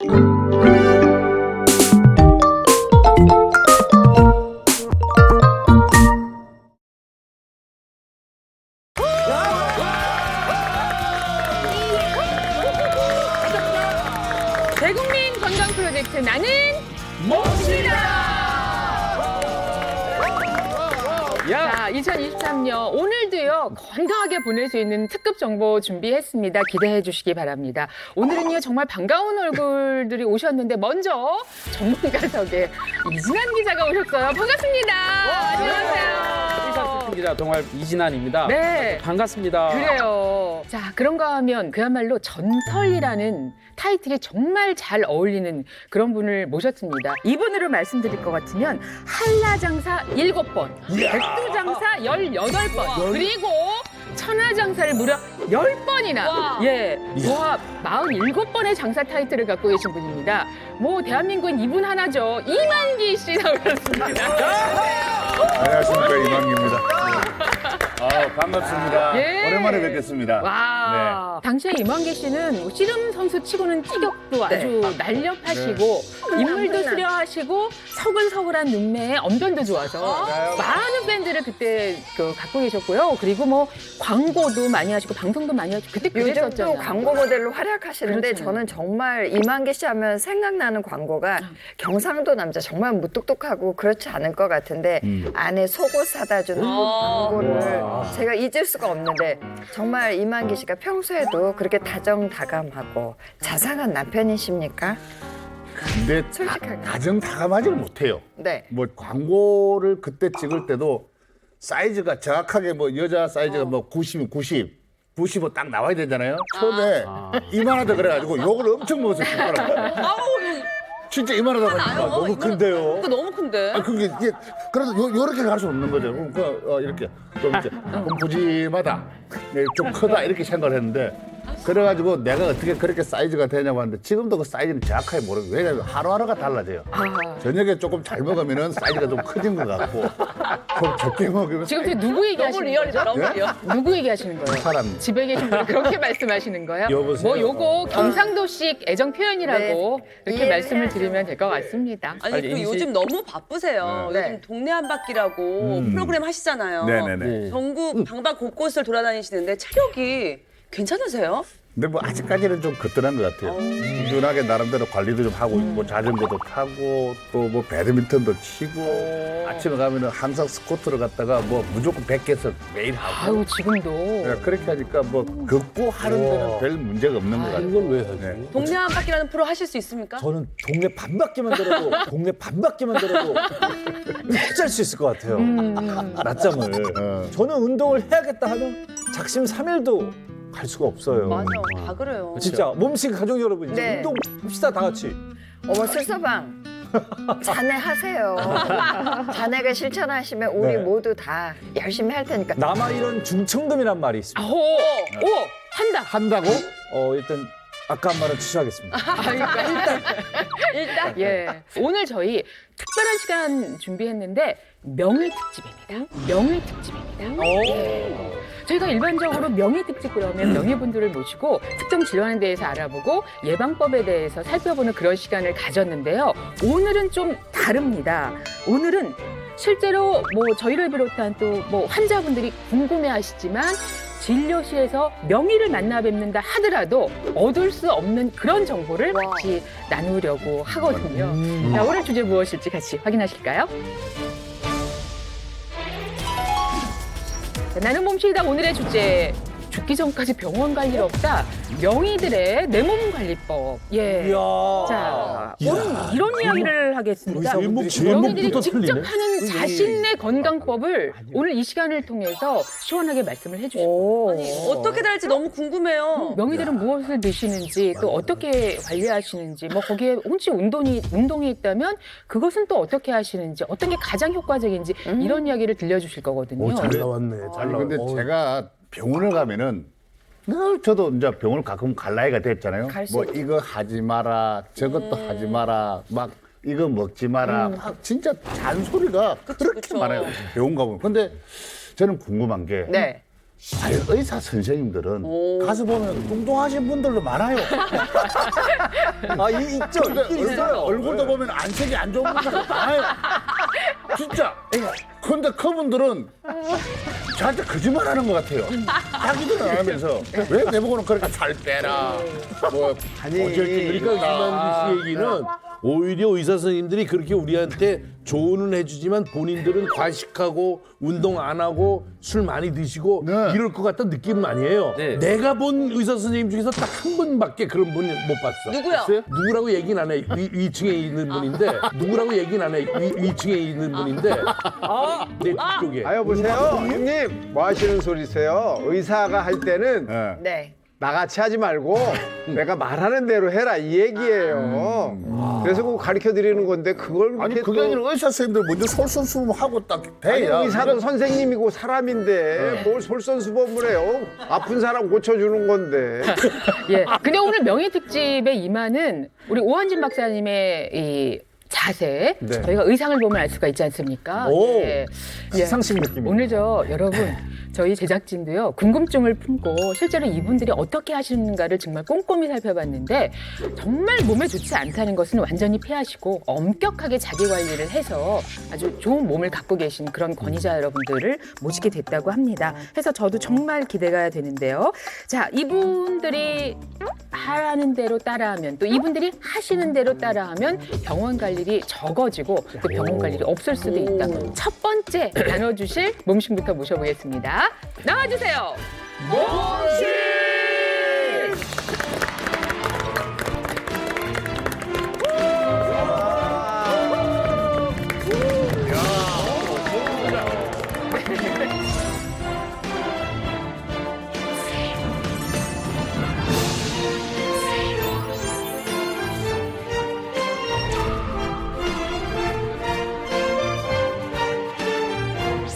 대국민 건강 프로젝트 나는 몸치다. 자, 2023년 오늘도요 건강하게 보낼 수 있는 특급 정보 준비했습니다. 기대해 주시기 바랍니다. 오늘은요 정말 반가운 얼굴들이 오셨는데 먼저 전문가석에 이진한 기자가 오셨어요. 반갑습니다. 안녕하세요. 기자 동아일 이진환입니다. 네. 반갑습니다. 그래요. 자, 그런가 하면 그야말로 전설이라는 타이틀이 정말 잘 어울리는 그런 분을 모셨습니다. 이분으로 말씀드릴 것 같으면 한라장사 7번, 백두장사 18번, 그리고 천하장사를 무려 10번이나 와 47번의 장사 타이틀을 갖고 계신 분입니다. 뭐 대한민국은 이분 하나죠. 이만기 씨 나오셨습니다. 안녕하십니까, 이만기입니다. 반갑습니다. 예. 오랜만에 뵙겠습니다. 와, 당시에 이만기 씨는 뭐 씨름 선수 치고는 티격도 아주 날렵하시고 인물도 수려하시고 서글서글한 눈매에 언변도 좋아서 많은 밴드를 그때 갖고 계셨고요. 그리고 뭐 광고도 많이 하시고 방송도 많이 하시고 그때 요즘 또 그랬었잖아요. 광고 모델로 활약하시는데 그렇죠. 저는 정말 이만기 씨 하면 생각나는 광고가 경상도 남자 정말 무뚝뚝하고 그렇지 않을 것 같은데 안에 속옷 사다 주는 그 광고를 제가 잊을 수가 없는데 정말 이만기 씨가 평소에도 그렇게 다정다감하고 자상한 남편이십니까? 근데 솔직하게. 다정다감하지는 못해요. 네. 뭐 광고를 그때 찍을 때도 사이즈가 정확하게 뭐 여자 사이즈가 뭐 90이면 95 딱 나와야 되잖아요. 처음에 이만하다 그래가지고 욕을 엄청 먹었어요. 진짜 이만하다고 하니까 너무 큰데요. 너무 큰데? 아, 그게 이게 그래도 요렇게 갈 수 없는 거죠. 이렇게 좀 이제 좀 부짐하다, 네, 좀 크다 이렇게 생각을 했는데 그래가지고 내가 어떻게 그렇게 사이즈가 되냐고 하는데 지금도 그 사이즈는 정확하게 모르고 왜냐면 하루하루가 달라져요. 저녁에 조금 잘 먹으면 사이즈가 좀 커진 것 같고 좀 적게 먹으면 지금 되게 누구 얘기하시는 거죠? 너무 네? 리얼. 누구 얘기하시는 거예요? 사람. 집에 계신 분이 그렇게 말씀하시는 거예요? 여보세요? 뭐 요거 경상도식 애정 표현이라고 이렇게 이해를 말씀을 해야죠. 드리면 될 것 같습니다. 아니 빨리 그 MC. 요즘 너무 바쁘세요. 네. 요즘 동네 한 바퀴라고 프로그램 하시잖아요. 네네네. 전국 방방 곳곳을 돌아다니시는데 체력이 괜찮으세요? 근데 뭐 아직까지는 좀 거뜬한 것 같아요. 꾸준하게 나름대로 관리도 좀 하고 있고 자전거도 타고 또 뭐 배드민턴도 치고 아침에 가면은 항상 스쿼트를 갔다가 뭐 무조건 100개서 매일 하고 아유 지금도 네, 그렇게 하니까 뭐 걷고 하는 데는 별 문제가 없는 것 같아요. 이걸 왜 하지? 네. 동네 한 바퀴라는 프로 하실 수 있습니까? 저는 동네 반바퀴만 들어도 동네 반바퀴만 들어도 푹잘 수 있을 것 같아요. 낮잠을. 저는 운동을 해야겠다 하면 작심 3일도 갈 수가 없어요. 맞아, 다 그래요. 진짜 몸식 가족 여러분 이제 네. 운동 합시다 다 같이. 어머 술서방 자네 하세요. 자네가 실천하시면 우리 네. 모두 다 열심히 할 테니까. 남아 이런 중천금이란 말이 있습니다. 오 한다. 한다고? 일단 아까 한 말은 취소하겠습니다. 일단 예 오늘 저희 특별한 시간 준비했는데 명의 특집입니다. 명의 특집입니다. 예. 저희가 일반적으로 명의 특집 그러면 명의분들을 모시고 특정 질환에 대해서 알아보고 예방법에 대해서 살펴보는 그런 시간을 가졌는데요. 오늘은 좀 다릅니다. 오늘은 실제로 뭐 저희를 비롯한 또 뭐 환자분들이 궁금해하시지만 진료실에서 명의를 만나 뵙는다 하더라도 얻을 수 없는 그런 정보를 같이 나누려고 하거든요. 자, 오늘 주제 무엇일지 같이 확인하실까요? 자, 나는 몸치이다 오늘의 주제. 죽기 전까지 병원 갈 일 없다. 명의들의 내 몸 관리법. 예. 이야. 자, 오늘 이런 이야기를 하겠습니다. 제목부터 명의들이 직접 틀리네. 하는 자신의 건강법을 오늘 이 시간을 통해서 시원하게 말씀을 해주시고 아니, 어떻게 될지 너무 궁금해요. 명의들은 무엇을 드시는지 또 어떻게 관리하시는지 뭐 거기에 혹시 운동이 있다면 그것은 또 어떻게 하시는지 어떤 게 가장 효과적인지 이런 이야기를 들려주실 거거든요. 잘 나왔네. 잘 아니 나왔네. 근데 제가 병원을 가면은 저도 이제 병원을 가끔 갈 나이가 됐잖아요. 갈수 뭐 있죠. 이거 하지 마라, 저것도 하지 마라, 막 이거 먹지 마라, 막 진짜 잔소리가 그렇게 그쵸. 많아요. 병원 가보면. 근데 저는 궁금한 게 네. 아니, 의사 선생님들은 오. 가서 보면 뚱뚱하신 분들도 많아요. 아, 있죠. 있긴 있어요. 얼굴도 보면 안색이 안 좋은 분들 많아요. 진짜. 근데 그분들은 저한테 거짓말 하는 것 같아요. 자기들은 안 하면서 왜 내보고는 그렇게 살 빼라. 뭐, 아니, 고질증이 그러니까 있다. 유만기 씨 얘기는 오히려 의사 선생님들이 그렇게 우리한테 조언은 해주지만 본인들은 과식하고 운동 안 하고 술 많이 드시고 네. 이럴 것 같다는 느낌은 아니에요. 네. 내가 본 의사 선생님 중에서 딱 한 분밖에 그런 분 못 봤어. 누구요? 누구라고 얘기는 안 해. 위층에 있는 분인데 누구라고 얘기는 안 해. 위층에 있는 분인데 내 뒤쪽에. 아 여보세요 형님 뭐 하시는 소리세요? 의사가 할 때는 네. 네. 나같이 하지 말고 내가 말하는 대로 해라 이 얘기예요. 그래서 그거 가르쳐 드리는 건데 그걸 아니 그렇게 그게 또- 아니라 의사 선생님들 먼저 솔선수범하고 딱 아니, 돼야 의사도 선생님이고 사람인데 뭘 솔선수범을 해요? 아픈 사람 고쳐주는 건데. 예. 근데 오늘 명예 특집의 이만은 우리 오한진 박사님의 이 자세, 네. 저희가 의상을 보면 알 수가 있지 않습니까? 오. 예. 시상식 느낌이. 오늘 여러분 저희 제작진도요 궁금증을 품고 실제로 이분들이 어떻게 하시는가를 정말 꼼꼼히 살펴봤는데 정말 몸에 좋지 않다는 것은 완전히 폐하시고 엄격하게 자기 관리를 해서 아주 좋은 몸을 갖고 계신 그런 권위자 여러분들을 모시게 됐다고 합니다. 그래서 저도 정말 기대가 되는데요. 자, 이분들이 하라는 대로 따라하면 또 이분들이 하시는 대로 따라하면 병원 갈 일이 적어지고 또 병원 갈 일이 없을 수도 있다. 첫 번째 나눠주실 몸신부터 모셔보겠습니다. 나와주세요.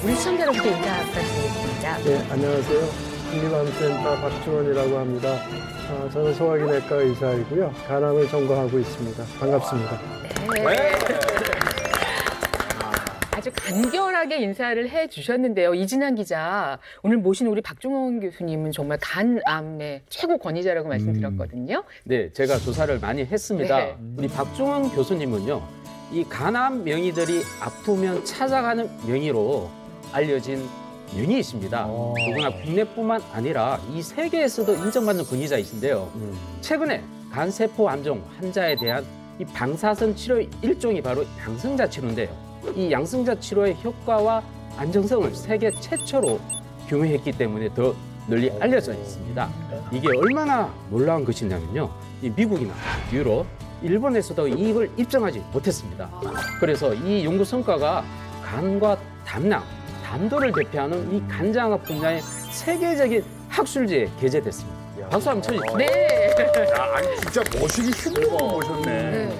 우리 시청자 여러분께 인사 부탁드리겠습니다. 네, 안녕하세요. 국립암센터 박중원이라고 합니다. 저는 소화기내과 의사이고요. 간암을 전공하고 있습니다. 반갑습니다. 아주 간결하게 인사를 해주셨는데요. 이진환 기자, 오늘 모신 우리 박중원 교수님은 정말 간암의 최고 권위자라고 말씀드렸거든요. 네, 제가 조사를 많이 했습니다. 네. 우리 박중원 교수님은요, 이 간암 명의들이 아프면 찾아가는 명의로 알려진 명의이십니다. 누구나 국내뿐만 아니라 이 세계에서도 인정받는 권위자이신데요. 최근에 간세포 암종 환자에 대한 이 방사선 치료의 일종이 바로 양성자 치료인데요. 이 양성자 치료의 효과와 안정성을 세계 최초로 규명했기 때문에 더 널리 알려져 있습니다. 이게 얼마나 놀라운 것이냐면요. 이 미국이나 유럽, 일본에서도 이걸 입증하지 못했습니다. 그래서 이 연구 성과가 간과 담낭, 담도를 대표하는 이 간장학 분야의 세계적인 학술지에 게재됐습니다. 박수 한번 쳐주시죠. 네. 야, 아니 진짜 모시기 힘든 분 모셨네.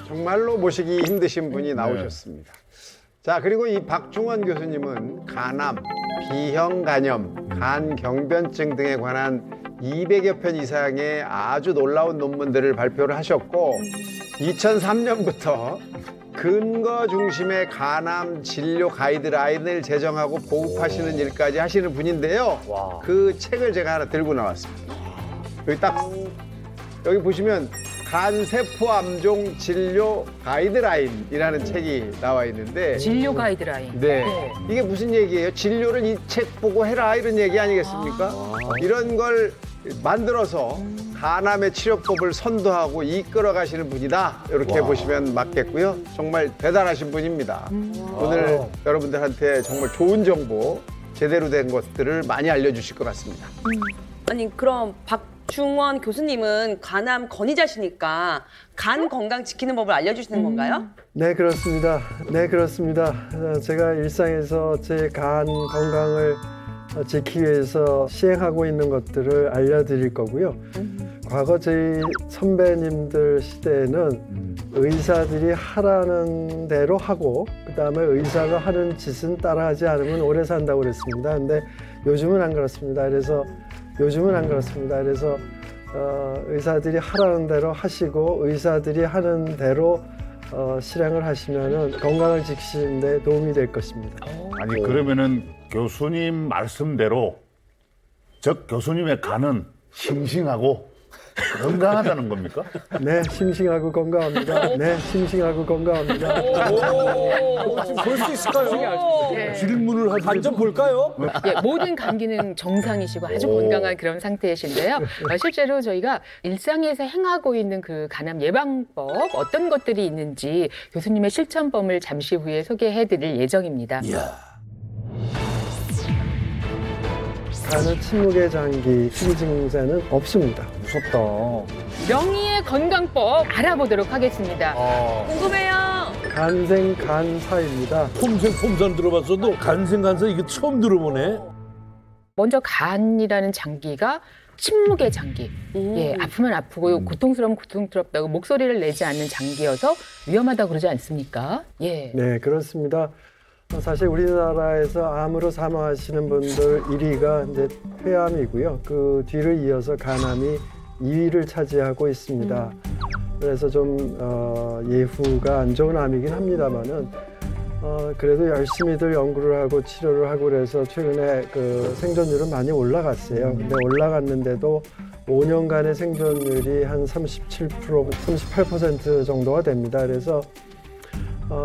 정말로 모시기 힘드신 분이 나오셨습니다. 자, 그리고 이 박중원 교수님은 간암, B형 간염, 간경변증 등에 관한 200여 편 이상의 아주 놀라운 논문들을 발표를 하셨고 2003년부터 근거 중심의 간암 진료 가이드라인을 제정하고 보급하시는 일까지 하시는 분인데요. 그 책을 제가 하나 들고 나왔습니다. 여기 보시면 간세포암종 진료 가이드라인이라는 책이 나와 있는데 진료 가이드라인. 네. 이게 무슨 얘기예요? 진료를 이 책 보고 해라 이런 얘기 아니겠습니까? 이런 걸 만들어서 간암의 치료법을 선도하고 이끌어 가시는 분이다. 이렇게 보시면 맞겠고요. 정말 대단하신 분입니다. 오늘 여러분들한테 정말 좋은 정보, 제대로 된 것들을 많이 알려주실 것 같습니다. 아니 그럼 박중원 교수님은 간암 권위자시니까 간 건강 지키는 법을 알려주시는 건가요? 네, 그렇습니다. 네, 그렇습니다. 제가 일상에서 제 간 건강을 지키기 위해서 시행하고 있는 것들을 알려드릴 거고요. 과거 저희 선배님들 시대에는 의사들이 하라는 대로 하고 그다음에 의사가 하는 짓은 따라하지 않으면 오래 산다고 그랬습니다. 근데 요즘은 안 그렇습니다. 그래서 의사들이 하라는 대로 하시고 의사들이 하는 대로 실행을 하시면은 건강을 지키시는 데 도움이 될 것입니다. 아니 그러면은 교수님 말씀대로 적 교수님의 간은 싱싱하고 건강하다는 겁니까? 네, 싱싱하고 건강합니다. 네, 싱싱하고 건강합니다. 지금 볼 수 있을까요? 예. 질문을 하죠. 간 좀 볼까요? 예, 모든 감기는 정상이시고 아주 건강한 그런 상태이신데요. 실제로 저희가 일상에서 행하고 있는 그 간암 예방법 어떤 것들이 있는지 교수님의 실천법을 잠시 후에 소개해드릴 예정입니다. 간은 침묵의 장기, 희귀 증세는 없습니다. 무섭다. 명의의 건강법 알아보도록 하겠습니다. 궁금해요. 간생 간사입니다. 폼생 폼산 들어봤어도 간생간사 이게 처음 들어보네. 먼저 간이라는 장기가 침묵의 장기. 예, 아프면 아프고 고통스러우면 고통스럽다고 목소리를 내지 않는 장기여서 위험하다고 그러지 않습니까? 예. 네, 그렇습니다. 사실 우리나라에서 암으로 사망하시는 분들 1위가 이제 폐암이고요. 그 뒤를 이어서 간암이 2위를 차지하고 있습니다. 그래서 좀 예후가 안 좋은 암이긴 합니다만은 그래도 열심히들 연구를 하고 치료를 하고 그래서 최근에 그 생존율은 많이 올라갔어요. 근데 올라갔는데도 5년간의 생존율이 한 37%, 38% 정도가 됩니다. 그래서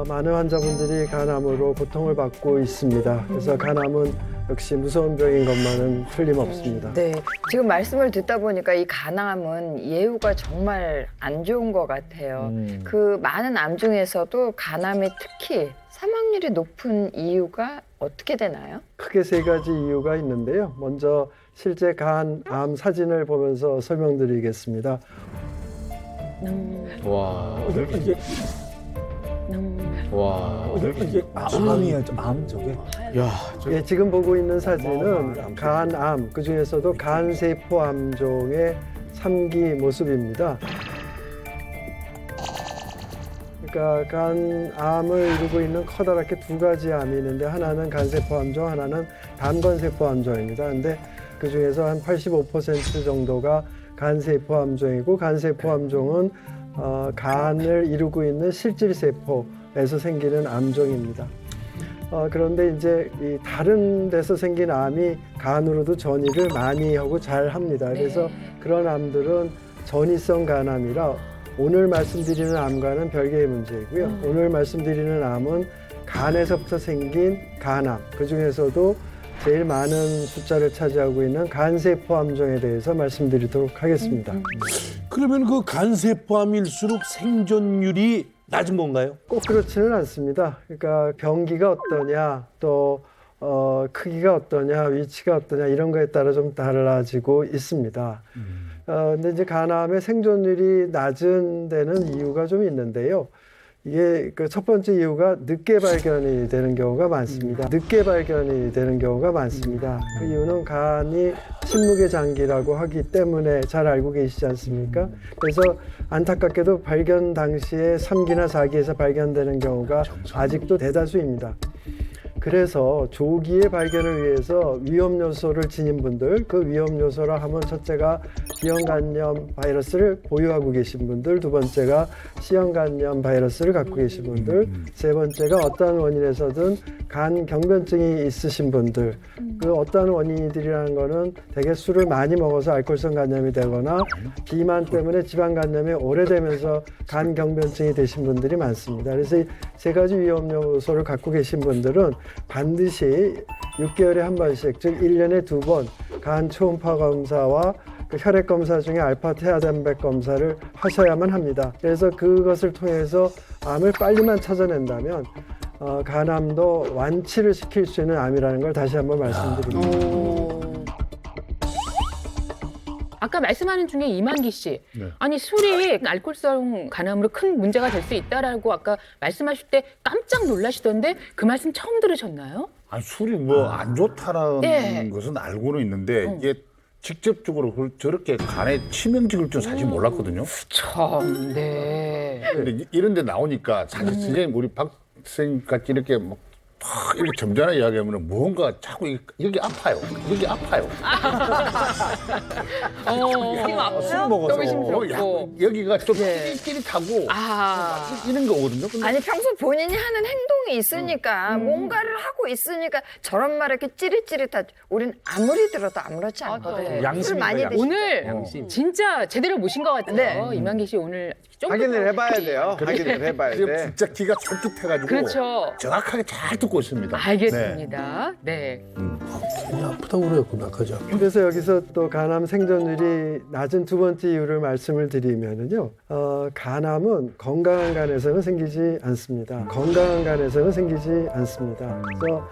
많은 환자분들이 간암으로 고통을 받고 있습니다. 그래서 간암은 역시 무서운 병인 것만은 틀림없습니다. 네, 지금 말씀을 듣다 보니까 이 간암은 예후가 정말 안 좋은 것 같아요. 그 많은 암 중에서도 간암이 특히 사망률이 높은 이유가 어떻게 되나요? 크게 3가지 이유가 있는데요. 먼저 실제 간암 사진을 보면서 설명드리겠습니다. 와. 이게 암이에요, 암 저게. 예, 지금 보고 있는 사진은 간암, 그 중에서도 간세포 암종의 3기 모습입니다. 그러니까 간암을 이루고 있는 커다랗게 2가지 암이 있는데 하나는 간세포 암종, 하나는 담건세포 암종입니다. 근데 그 중에서 한 85% 정도가 간세포 암종이고 간세포 암종은 간을 이루고 있는 실질세포에서 생기는 암종입니다. 그런데 이제 이 다른 데서 생긴 암이 간으로도 전이를 많이 하고 잘 합니다. 그래서 그런 암들은 전이성 간암이라 오늘 말씀드리는 암과는 별개의 문제이고요. 오늘 말씀드리는 암은 간에서부터 생긴 간암, 그 중에서도 제일 많은 숫자를 차지하고 있는 간세포 암종에 대해서 말씀드리도록 하겠습니다. 그러면 그 간세포암일수록 생존율이 낮은 건가요? 꼭 그렇지는 않습니다. 그러니까 병기가 어떠냐, 또 크기가 어떠냐, 위치가 어떠냐 이런 거에 따라 좀 달라지고 있습니다. 근데 이제 간암의 생존율이 낮은 데는 이유가 좀 있는데요. 이게 그 첫 번째 이유가 늦게 발견이 되는 경우가 많습니다. 늦게 발견이 되는 경우가 많습니다. 그 이유는 간이 침묵의 장기라고 하기 때문에 잘 알고 계시지 않습니까? 그래서 안타깝게도 발견 당시에 3기나 4기에서 발견되는 경우가 아직도 대다수입니다. 그래서 조기의 발견을 위해서 위험 요소를 지닌 분들, 그 위험 요소라 하면 첫째가 비형간염 바이러스를 보유하고 계신 분들, 두 번째가 C형간염 바이러스를 갖고 계신 분들, 세 번째가 어떠한 원인에서든 간 경변증이 있으신 분들, 그 어떠한 원인들이라는 거는 대개 술을 많이 먹어서 알코올성 간염이 되거나 비만 때문에 지방 간염이 오래되면서 간 경변증이 되신 분들이 많습니다. 그래서 이 세 가지 위험 요소를 갖고 계신 분들은 반드시 6개월에 한 번씩, 즉 1년에 2번 간 초음파 검사와 그 혈액 검사 중에 알파 태아단백 검사를 하셔야만 합니다. 그래서 그것을 통해서 암을 빨리만 찾아낸다면 간암도 완치를 시킬 수 있는 암이라는 걸 다시 한번 말씀드립니다. 아까 말씀하는 중에 이만기 씨, 네. 아니 술이 알코올성 간암으로 큰 문제가 될 수 있다라고 아까 말씀하실 때 깜짝 놀라시던데 그 말씀 처음 들으셨나요? 아니, 술이 뭐 안 좋다는 네. 것은 알고는 있는데 이게 직접적으로 저렇게 간에 치명적일 줄 사실 몰랐거든요. 참, 네. 근데 이런 데 나오니까 사실 선생님 우리 박 선생님 같이 이렇게 막 탁 이렇게 점잖게 이야기하면 무언가 자꾸 여기 아파요. 여기 아파요. 지금 아파요? 술 먹어서. 너무 심스럽고. 여기가 좀 찌릿찌릿하고 이런 거거든요. 근데 아니 평소 본인이 하는 행동이 있으니까 뭔가를 하고 있으니까 저런 말을 이렇게 찌릿찌릿하지. 우린 아무리 들어도 아무렇지 않거든. 술 양심입니다, 많이 양심. 드시. 오늘 양심. 진짜 제대로 모신 것 같아요. 이만기 씨 오늘 좀 확인을 해봐야 돼요. 확인을 해봐야 지금 돼. 진짜 귀가 솔깃해가지고 그렇죠. 정확하게 잘 듣고 있습니다. 알겠습니다. 네. 괜히 아프다고 그랬구나, 그죠? 그래서 여기서 또 간암 생존율이 낮은 두 번째 이유를 말씀을 드리면은요, 간암은 건강한 간에서는 생기지 않습니다. 건강한 간에서는 생기지 않습니다. 그래서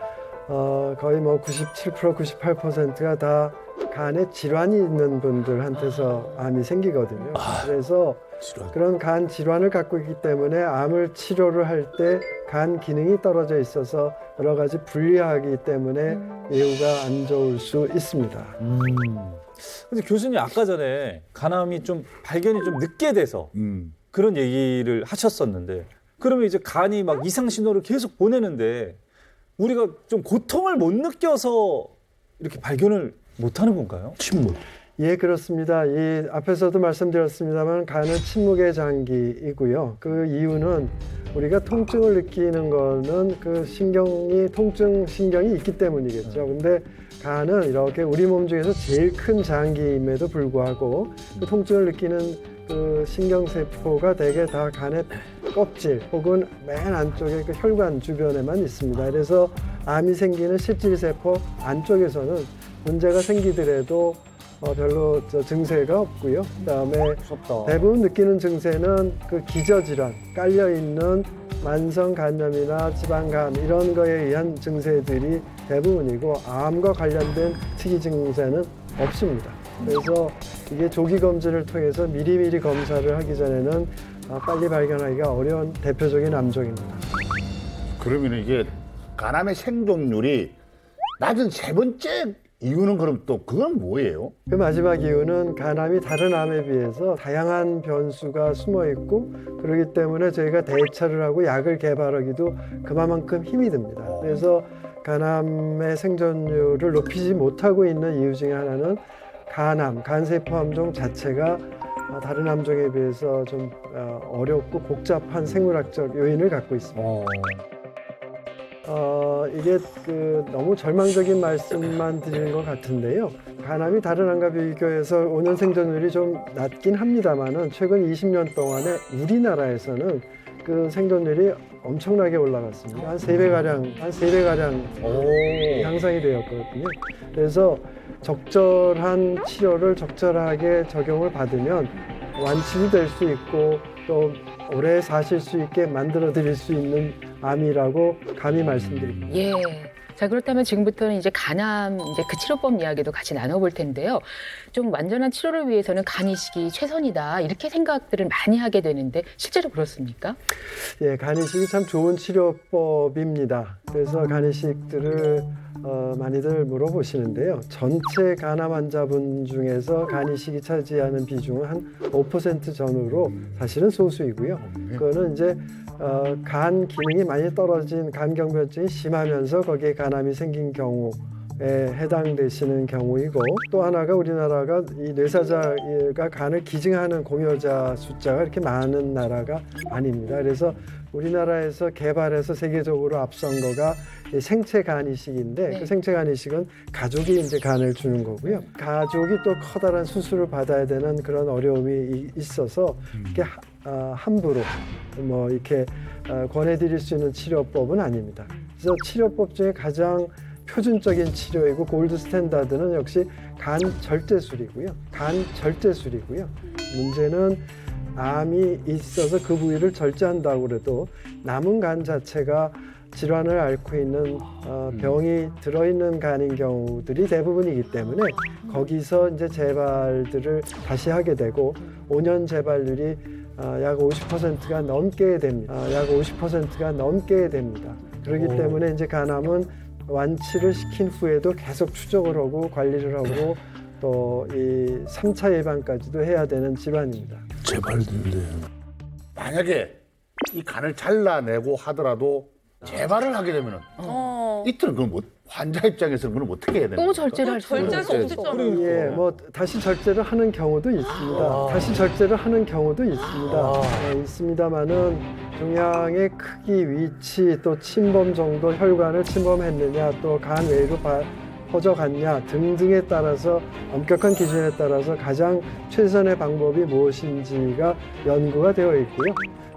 거의 뭐 97%, 98%가 다 간에 질환이 있는 분들한테서 암이 생기거든요. 그래서 질환. 그런 간 질환을 갖고 있기 때문에 암을 치료를 할 때 간 기능이 떨어져 있어서 여러 가지 불리하기 때문에 매우가 안 좋을 수 있습니다. 근데 교수님 아까 전에 간암이 좀 발견이 좀 늦게 돼서 그런 얘기를 하셨었는데 그러면 이제 간이 막 이상 신호를 계속 보내는데 우리가 좀 고통을 못 느껴서 이렇게 발견을 못 하는 건가요? 침묵. 예, 그렇습니다. 이 앞에서도 말씀드렸습니다만 간은 침묵의 장기이고요. 그 이유는 우리가 통증을 느끼는 거는 그 통증 신경이 있기 때문이겠죠. 근데 간은 이렇게 우리 몸 중에서 제일 큰 장기임에도 불구하고 그 통증을 느끼는 그 신경세포가 대개 다 간의 껍질 혹은 맨 안쪽에 그 혈관 주변에만 있습니다. 그래서 암이 생기는 실질세포 안쪽에서는 문제가 생기더라도 별로 증세가 없고요. 그다음에 대부분 느끼는 증세는 그 기저질환, 깔려있는 만성 간염이나 지방간 이런 거에 의한 증세들이 대부분이고 암과 관련된 특이 증세는 없습니다. 그래서 이게 조기 검진을 통해서 미리미리 검사를 하기 전에는 빨리 발견하기가 어려운 대표적인 암종입니다. 그러면 이게 간암의 생존율이 낮은 세 번째 이유는 그럼 또 그건 뭐예요? 그 마지막 이유는 간암이 다른 암에 비해서 다양한 변수가 숨어 있고 그렇기 때문에 저희가 대처를 하고 약을 개발하기도 그만큼 힘이 듭니다. 그래서 간암의 생존율을 높이지 못하고 있는 이유 중에 하나는 간암, 간세포 암종 자체가 다른 암종에 비해서 좀 어렵고 복잡한 생물학적 요인을 갖고 있습니다. 이게 너무 절망적인 말씀만 드리는 것 같은데요. 간암이 다른 암과 비교해서 5년 생존율이 좀 낮긴 합니다만은 최근 20년 동안에 우리나라에서는 그 생존율이 엄청나게 올라갔습니다. 한 3배가량 향상이 되었거든요. 그래서 적절한 치료를 적절하게 적용을 받으면 완치도 될 수 있고 또 오래 사실 수 있게 만들어 드릴 수 있는 암이라고 감히 말씀드립니다. 예. 자, 그렇다면 지금부터는 이제 간암 이제 그 치료법 이야기도 같이 나눠볼 텐데요. 좀 완전한 치료를 위해서는 간 이식이 최선이다 이렇게 생각들을 많이 하게 되는데 실제로 그렇습니까? 예, 간 이식이 참 좋은 치료법입니다. 그래서 간 이식들을 많이들 물어보시는데요. 전체 간암 환자분 중에서 간 이식이 차지하는 비중은 한 5% 전후로 사실은 소수이고요. 그거는 이제 간 기능이 많이 떨어진 간경변증이 심하면서 거기에 간암이 생긴 경우에 해당되시는 경우이고 또 하나가 우리나라가 이 뇌사자가 간을 기증하는 공여자 숫자가 이렇게 많은 나라가 아닙니다. 그래서 우리나라에서 개발해서 세계적으로 앞선 거가 생체 간 이식인데 그 생체 간 이식은 가족이 이제 간을 주는 거고요. 가족이 또 커다란 수술을 받아야 되는 그런 어려움이 있어서 이렇게 함부로 뭐 이렇게 권해드릴 수 있는 치료법은 아닙니다. 그래서 치료법 중에 가장 표준적인 치료이고 골드 스탠다드는 역시 간 절제술이고요. 문제는 암이 있어서 그 부위를 절제한다고 해도 남은 간 자체가 질환을 앓고 있는 병이 들어있는 간인 경우들이 대부분이기 때문에 거기서 이제 재발들을 다시 하게 되고 5년 재발률이 약 50%가 넘게 됩니다. 그렇기 때문에 이제 간암은 완치를 시킨 후에도 계속 추적을 하고 관리를 하고 또 이 3차 예방까지도 해야 되는 질환입니다. 제발 근데 만약에 이 간을 잘라내고 하더라도 재발을 하게 되면은 이틀은 그럼 뭐 환자 입장에서는 그럼 어떻게 해야 되는 또 절제를 할 수 있는 절제할 수 없었잖아요. 예, 뭐 다시 절제를 하는 경우도 있습니다. 다시 절제를 하는 경우도 있습니다. 있습니다만은 종양의 크기, 위치, 또 침범 정도, 혈관을 침범했느냐, 또 간 외로 퍼져갔냐 등등에 따라서 엄격한 기준에 따라서 가장 최선의 방법이 무엇인지가 연구가 되어 있고요.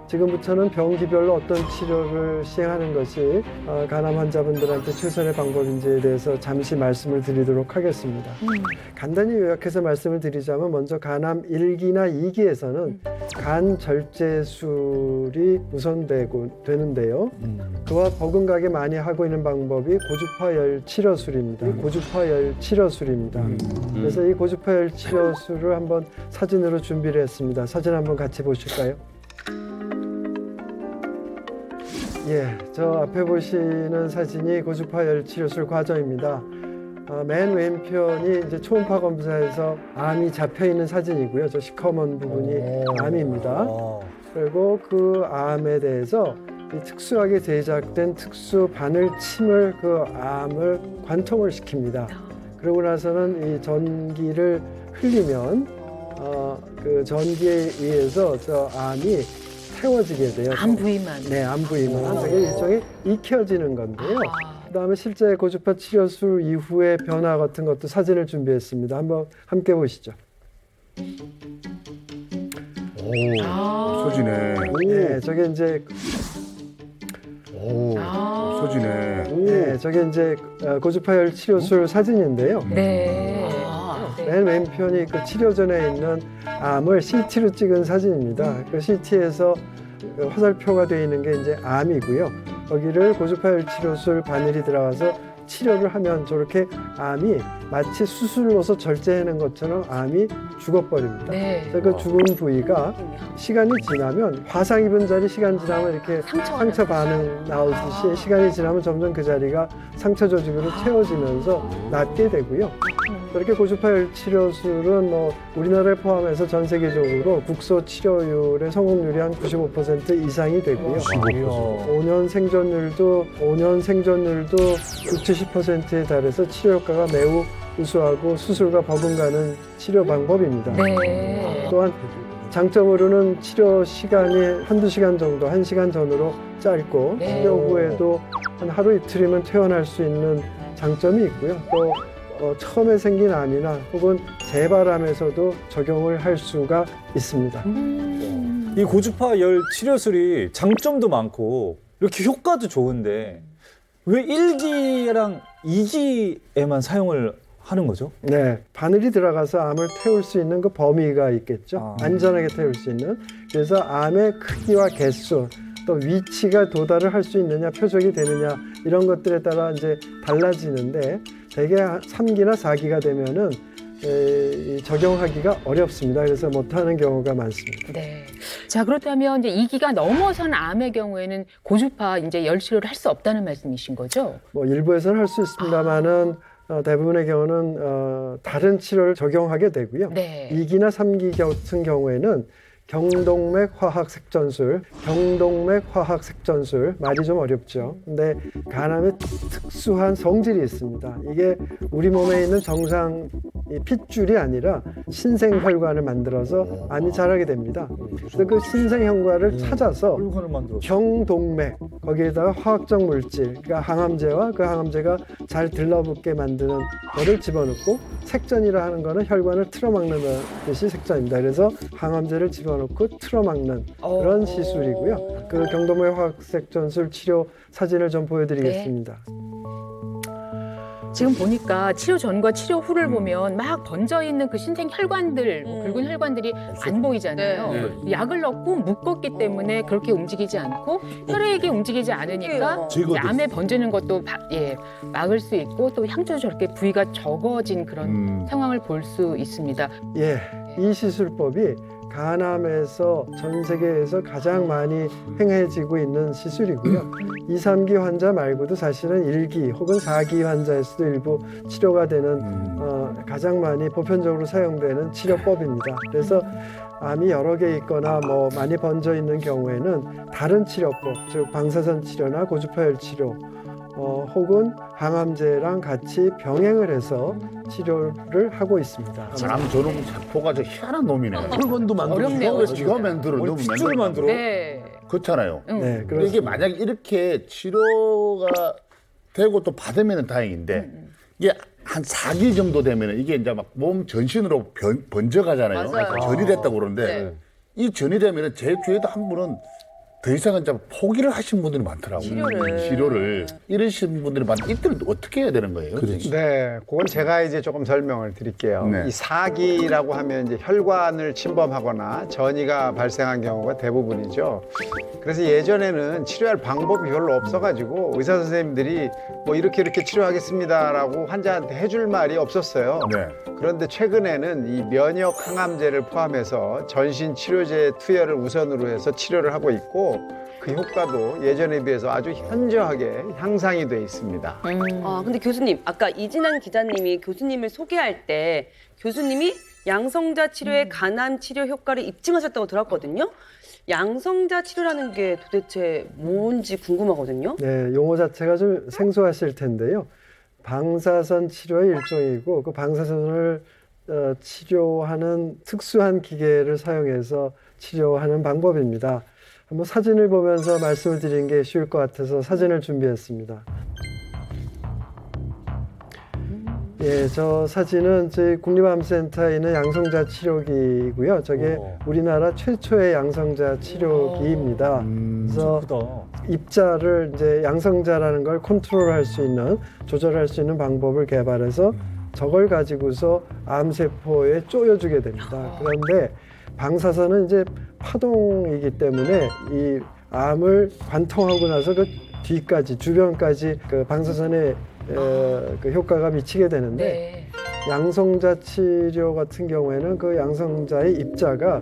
지금부터는 병기별로 어떤 치료를 시행하는 것이 간암 환자분들한테 최선의 방법인지에 대해서 잠시 말씀을 드리도록 하겠습니다. 간단히 요약해서 말씀을 드리자면 먼저 간암 1기나 2기에서는 간 절제술이 우선되는데요. 그와 버금가게 많이 하고 있는 방법이 고주파열 치료술입니다. 고주파열 치료술입니다. 그래서 이 고주파열 치료술을 한번 사진으로 준비를 했습니다. 사진 한번 같이 보실까요? 예, 저 앞에 보시는 사진이 고주파열 치료술 과정입니다. 맨 왼편이 이제 초음파 검사에서 암이 잡혀 있는 사진이고요. 저 시커먼 부분이 암입니다. 그리고 그 암에 대해서 이 특수하게 제작된 특수 바늘침을 그 암을 관통을 시킵니다. 그러고 나서는 이 전기를 흘리면 그 전기에 의해서 저 암이 태워지게 돼요. 암 부위만. 네, 암 부위만. 저게 일종의 익혀지는 건데요. 그다음에 실제 고주파 치료술 이후의 변화 같은 것도 사진을 준비했습니다. 한번 함께 보시죠. 소지네. 네, 저게 이제 소지네. 네, 저게 이제 고주파열 치료술 사진인데요. 네. 맨 왼편이 그 치료 전에 있는 암을 CT로 찍은 사진입니다. 그 CT에서 화살표가 되어 있는 게 이제 암이고요. 거기를 고주파열 치료술 바늘이 들어가서 치료를 하면 저렇게 암이 마치 수술로서 절제하는 것처럼 암이 죽어버립니다. 네. 그래서 그 죽은 부위가 시간이 지나면 화상 입은 자리 시간 지나면 이렇게 상처 반응 나오듯이 시간이 지나면 점점 그 자리가 상처 조직으로 채워지면서 낫게 되고요. 그렇게 고주파열 치료술은 뭐 우리나라를 포함해서 전 세계적으로 국소 치료율의 성공률이 한 95% 이상이 되고요. 5년 생존율도 60, 70%에 달해서 치료 효과가 매우 우수하고 수술과 버금가는 치료 방법입니다. 네. 또한 장점으로는 치료 시간이 한두 시간 정도, 1시간 전으로 짧고 네. 치료 후에도 한 하루 이틀이면 퇴원할 수 있는 장점이 있고요. 또 처음에 생긴 암이나 혹은 재발암에서도 적용을 할 수가 있습니다. 이 고주파열 치료술이 장점도 많고 이렇게 효과도 좋은데 왜 1기랑 2기에만 사용을 하는 거죠? 네, 바늘이 들어가서 암을 태울 수 있는 그 범위가 있겠죠. 안전하게 태울 수 있는. 그래서 암의 크기와 개수, 또 위치가 도달을 할 수 있느냐, 표적이 되느냐 이런 것들에 따라 이제 달라지는데 대개 3기나 4기가 되면은 적용하기가 어렵습니다. 그래서 못하는 경우가 많습니다. 네. 자, 그렇다면 이제 2기가 넘어선 암의 경우에는 고주파 이제 열 치료를 할 수 없다는 말씀이신 거죠? 뭐 일부에서는 할 수 있습니다만은 대부분의 경우는 다른 치료를 적용하게 되고요. 네. 2기나 3기 같은 경우에는 경동맥 화학 색전술 말이 좀 어렵죠. 근데 간암에 특수한 성질이 있습니다. 이게 우리 몸에 있는 정상 핏줄이 아니라 신생혈관을 만들어서 암이 자라게 됩니다. 그래서 그 신생혈관을 찾아서 경동맥 거기에다가 화학적 물질, 그러니까 항암제와 그 항암제가 잘 들러붙게 만드는 거를 집어넣고 색전이라 하는 거는 혈관을 틀어막는 것이 색전입니다. 그래서 항암제를 집어넣고 틀어막는 그런 시술이고요. 그 경동맥 화학색전술 치료 사진을 좀 보여드리겠습니다. 지금 보니까 치료 전과 치료 후를 보면 막 번져 있는 그 신생 혈관들, 굵은 혈관들이 안 보이잖아요. 약을 넣고 묶었기 때문에 그렇게 움직이지 않고 혈액이 움직이지 않으니까 이제 암에 번지는 것도 막을 수 있고 또 향초도 저렇게 부위가 적어진 그런 상황을 볼 수 있습니다. 예, 이 시술법이 간암에서 전 세계에서 가장 많이 행해지고 있는 시술이고요. 2, 3기 환자 말고도 사실은 1기 혹은 4기 환자에서도 일부 치료가 되는 가장 많이 보편적으로 사용되는 치료법입니다. 그래서 암이 여러 개 있거나 뭐 많이 번져 있는 경우에는 다른 치료법, 즉 방사선 치료나 고주파열 치료 혹은 항암제랑 같이 병행을 해서 치료를 하고 있습니다. 사람 저놈 세포가 저 희한한 놈이네. 혈관도 만들고 어렵네요. 지가 만들어 너무 핏줄을 만들어. 네. 그렇잖아요. 네, 근데 이게 그렇습니다. 만약 이렇게 치료가 되고 또 받으면 다행인데 이게 한 4기 정도 되면 이게 이제 막 몸 전신으로 번져가잖아요. 맞아요. 전이 됐다고 그러는데 네. 이 전이 되면 제 주위에도 한 분은 더 이상은 이제 포기를 하신 분들이 많더라고요. 치료를. 이러신 분들이 많은데 이때는 어떻게 해야 되는 거예요? 네, 그건 제가 이제 조금 설명을 드릴게요. 네. 이 사기라고 하면 이제 혈관을 침범하거나 전이가 발생한 경우가 대부분이죠. 그래서 예전에는 치료할 방법이 별로 없어가지고 의사 선생님들이 뭐 이렇게 치료하겠습니다라고 환자한테 해줄 말이 없었어요. 네. 그런데 최근에는 이 면역 항암제를 포함해서 전신 치료제 투여를 우선으로 해서 치료를 하고 있고 그 효과도 예전에 비해서 아주 현저하게 향상이 돼 있습니다. 아, 근데 교수님, 아까 이진환 기자님이 교수님을 소개할 때 교수님이 양성자 치료의 간암 치료 효과를 입증하셨다고 들었거든요. 양성자 치료라는 게 도대체 뭔지 궁금하거든요. 네, 용어 자체가 좀 생소하실 텐데요. 방사선 치료의 일종이고 그 방사선을 치료하는 특수한 기계를 사용해서 치료하는 방법입니다. 한번 사진을 보면서 말씀을 드리는 게 쉬울 것 같아서 사진을 준비했습니다. 예, 저 사진은 저희 국립암센터에 있는 양성자 치료기고요. 저게 우리나라 최초의 양성자 치료기입니다. 그래서 입자를 이제 양성자라는 걸 컨트롤할 수 있는, 조절할 수 있는 방법을 개발해서 저걸 가지고서 암세포에 쪼여주게 됩니다. 그런데 방사선은 이제 파동이기 때문에 이 암을 관통하고 나서 그 뒤까지 주변까지 그 방사선의 그 효과가 미치게 되는데 네. 양성자 치료 같은 경우에는 그 양성자의 입자가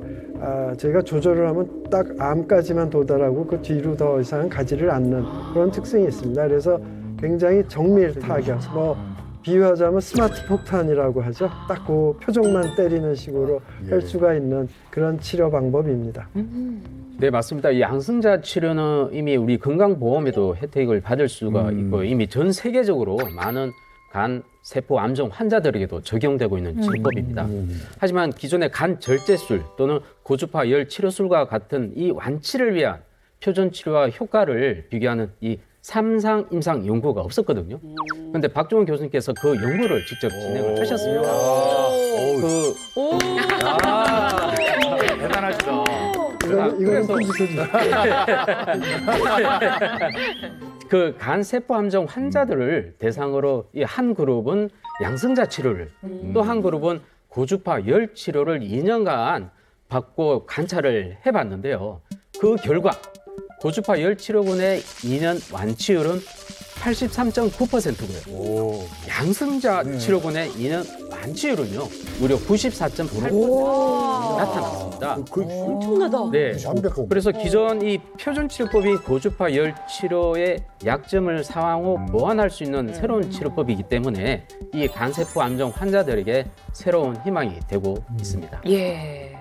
저희가 조절을 하면 딱 암까지만 도달하고 그 뒤로 더 이상 가지를 않는 그런 특징이 있습니다. 그래서 굉장히 정밀 타격, 뭐 비유하자면 스마트 폭탄이라고 하죠. 딱 그 표적만 때리는 식으로 할 수가 있는 그런 치료 방법입니다. 네, 맞습니다. 이 양성자 치료는 이미 우리 건강보험에도 혜택을 받을 수가 있고 이미 전 세계적으로 많은 간 세포 암종 환자들에게도 적용되고 있는 치료법입니다. 하지만 기존의 간 절제술 또는 고주파 열 치료술과 같은 이 완치를 위한 표준 치료와 효과를 비교하는 이 삼상 임상 연구가 없었거든요. 그런데 박종원 교수님께서 그 연구를 직접 진행을 하셨습니다. 대단하시다. 이거는 편집해 주세요. 그 간 세포 함정 환자들을 대상으로 이 한 그룹은 양성자 치료를 또 한 그룹은 고주파 열 치료를 2년간 받고 관찰을 해봤는데요. 그 결과 고주파 열 치료군의 2년 완치율은 83.9%고요. 양성자 치료군의 2년 완치율은요, 무려 94.8% 나타났습니다. 엄청나다. 네. 완벽하고. 그래서 기존 이 표준 치료법인 고주파 열 치료의 약점을 상황 후 보완할 수 있는 새로운 치료법이기 때문에 이 간세포 암종 환자들에게 새로운 희망이 되고 있습니다. 예.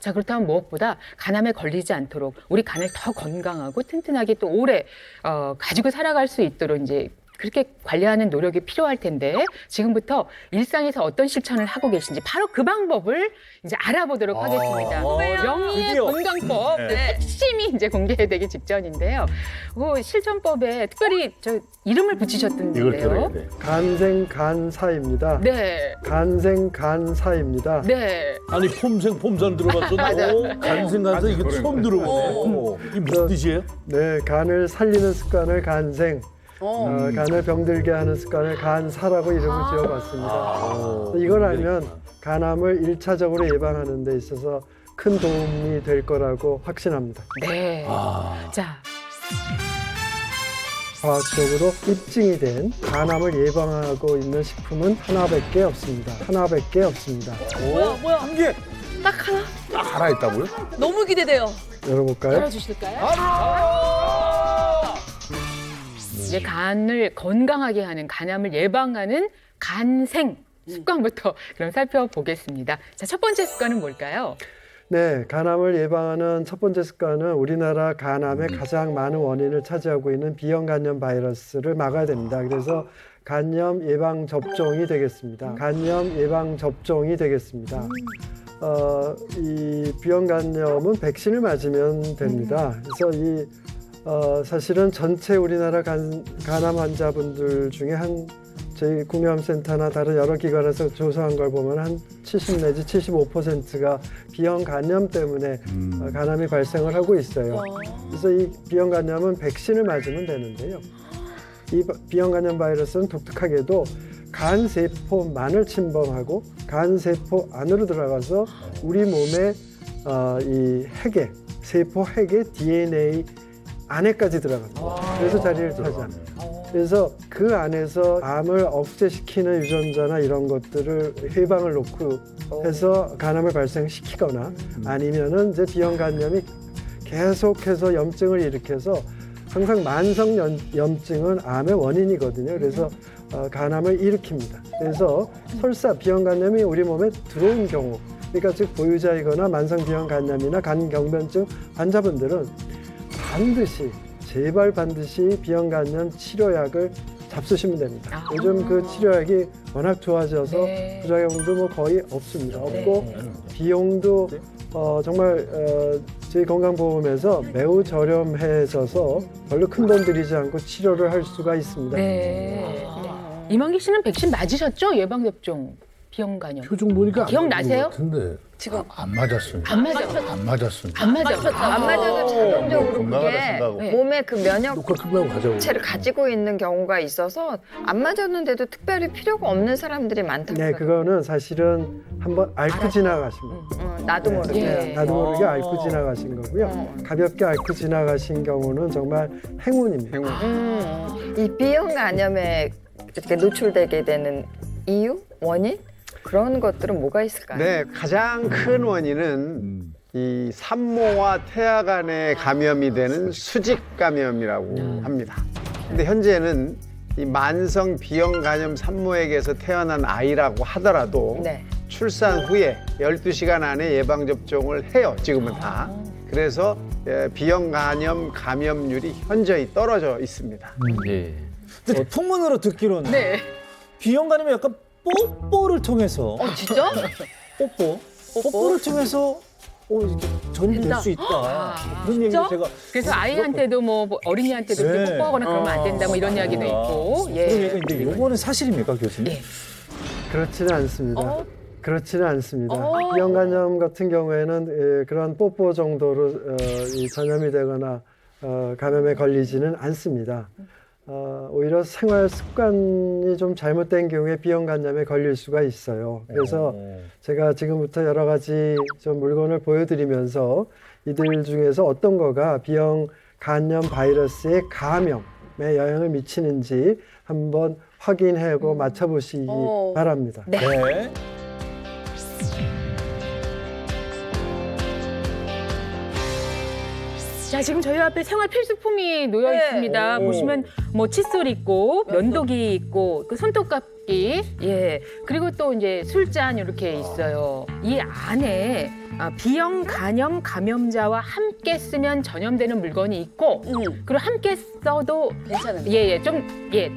자, 그렇다면 무엇보다 간암에 걸리지 않도록 우리 간을 더 건강하고 튼튼하게 또 오래 가지고 살아갈 수 있도록 이제 그렇게 관리하는 노력이 필요할 텐데 지금부터 일상에서 어떤 실천을 하고 계신지 바로 그 방법을 이제 알아보도록 하겠습니다. 명의의 드디어. 건강법 핵심이 이제 공개되기 직전인데요. 그 실천법에 특별히 저 이름을 이걸 들어야 붙이셨던데요. 돼. 간생간사입니다. 네, 간생간사입니다. 네. 아니 폼생 폼산 들어봤어. 간생간사 이거 처음 들어보네. 이게 무슨 뜻이에요? 네, 간을 살리는 습관을 간생, 간을 병들게 하는 습관을 간사라고 이름을 지어봤습니다. 이걸 알면 간암을 1차적으로 예방하는 데 있어서 큰 도움이 될 거라고 확신합니다. 네. 자, 과학적으로 입증이 된 간암을 예방하고 있는 식품은 하나밖에 없습니다. 하나밖에 없습니다. 뭐야? 한 개. 딱 하나? 딱 하나 있다고요? 너무 기대돼요. 열어볼까요? 열어주실까요? 이제 간을 건강하게 하는 간암을 예방하는 간생 습관부터 그럼 살펴보겠습니다. 자, 첫 번째 습관은 뭘까요? 네, 간암을 예방하는 첫 번째 습관은 우리나라 간암의 가장 많은 원인을 차지하고 있는 B형 간염 바이러스를 막아야 됩니다. 그래서 간염 예방 접종이 되겠습니다. 간염 예방 접종이 되겠습니다. 이 B형 간염은 백신을 맞으면 됩니다. 그래서 사실은 전체 우리나라 간암 환자분들 중에 저희 국내암센터나 다른 여러 기관에서 조사한 걸 보면 한 70 내지 75%가 B형 간염 때문에 간암이 발생을 하고 있어요. 그래서 이 B형 간염은 백신을 맞으면 되는데요. 이 B형 간염 바이러스는 독특하게도 간 세포만을 침범하고 간 세포 안으로 들어가서 우리 몸의 이 핵에 세포 핵의 DNA 안에까지 들어갑니다. 그래서 자리를 차지합니다. 그래서 그 안에서 암을 억제시키는 유전자나 이런 것들을 해방을 놓고 해서 간암을 발생시키거나 아니면은 이제 B형 간염이 계속해서 염증을 일으켜서 항상 만성 염증은 암의 원인이거든요. 그래서 간암을 일으킵니다. 그래서 설사 B형 간염이 우리 몸에 들어온 경우, 그러니까 즉 보유자이거나 만성 B형 간염이나 간경변증 환자분들은 제발 반드시 B형 간염 치료약을 잡수시면 됩니다. 요즘 그 치료약이 워낙 좋아져서 네. 부작용도 뭐 거의 없습니다. 없고 비용도 정말 저희 건강보험에서 매우 저렴해져서 별로 큰 돈 들이지 않고 치료를 할 수가 있습니다. 네. 이만기 씨는 백신 맞으셨죠? 예방접종 B형 간염. 표정 보니까 안 기억나세요? 맞은 것 같은데. 지금 안 맞았습니다. 안 맞았죠? 안 맞았습니다. 안 맞았죠? 안 맞아도 자동적으로 건강하신다고. 그게 몸에 그 면역 녹화 끝나고 가자고. 체를 가지고 있는 경우가 있어서 안 맞았는데도 특별히 필요가 없는 사람들이 많다고. 네, 그거는 사실은 한번 앓고 지나가신 거예요. 나도 모르게. 예. 나도 모르게 앓고 지나가신 거고요. 가볍게 앓고 지나가신 경우는 정말 행운입니다. 이 B형 간염에 이렇게 노출되게 되는 이유, 원인 그런 것들은 뭐가 있을까요? 네, 가장 큰 원인은 이 산모와 태아 간의 감염이 되는 수직 감염이라고 합니다. 근데 현재는 이 만성 B형 간염 산모에게서 태어난 아이라고 하더라도 네. 출산 후에 12시간 안에 예방접종을 해요, 지금은 다. 그래서 B형 간염 감염률이 현저히 떨어져 있습니다. 예. 근데 풍문으로 듣기로는 네. B형 간염이 약간 뽀뽀를 통해서 진짜? 뽀뽀를 통해서 이렇게 전이될 수 있다. 그런 얘기를 진짜? 제가 그래서 아이한테도 뭐 어린이한테도 이렇게 네. 뽀뽀하거나 그러면 안 된다 뭐 이런 이야기도 있고. 그런 얘기가 예. 있는데 요거는 사실입니까, 교수님? 예. 그렇지는 않습니다. 그렇지는 않습니다. 어. B형 간염 같은 경우에는 그런 뽀뽀 정도로 이 전염이 되거나 감염에 걸리지는 않습니다. 오히려 생활 습관이 좀 잘못된 경우에 B형 간염에 걸릴 수가 있어요. 그래서 제가 지금부터 여러 가지 좀 물건을 보여드리면서 이들 중에서 어떤 거가 B형 간염 바이러스의 감염에 영향을 미치는지 한번 확인하고 맞춰보시기 바랍니다. 네. 네. 자, 지금 저희 앞에 생활 필수품이 놓여 있습니다. 보시면 뭐 칫솔 있고 면도기 있고 그 손톱깎이, 예, 그리고 또 이제 술잔 이렇게 있어요. 이 안에 B형 간염 감염자와 함께 쓰면 전염되는 물건이 있고, 그리고 함께 써도 괜찮은 거.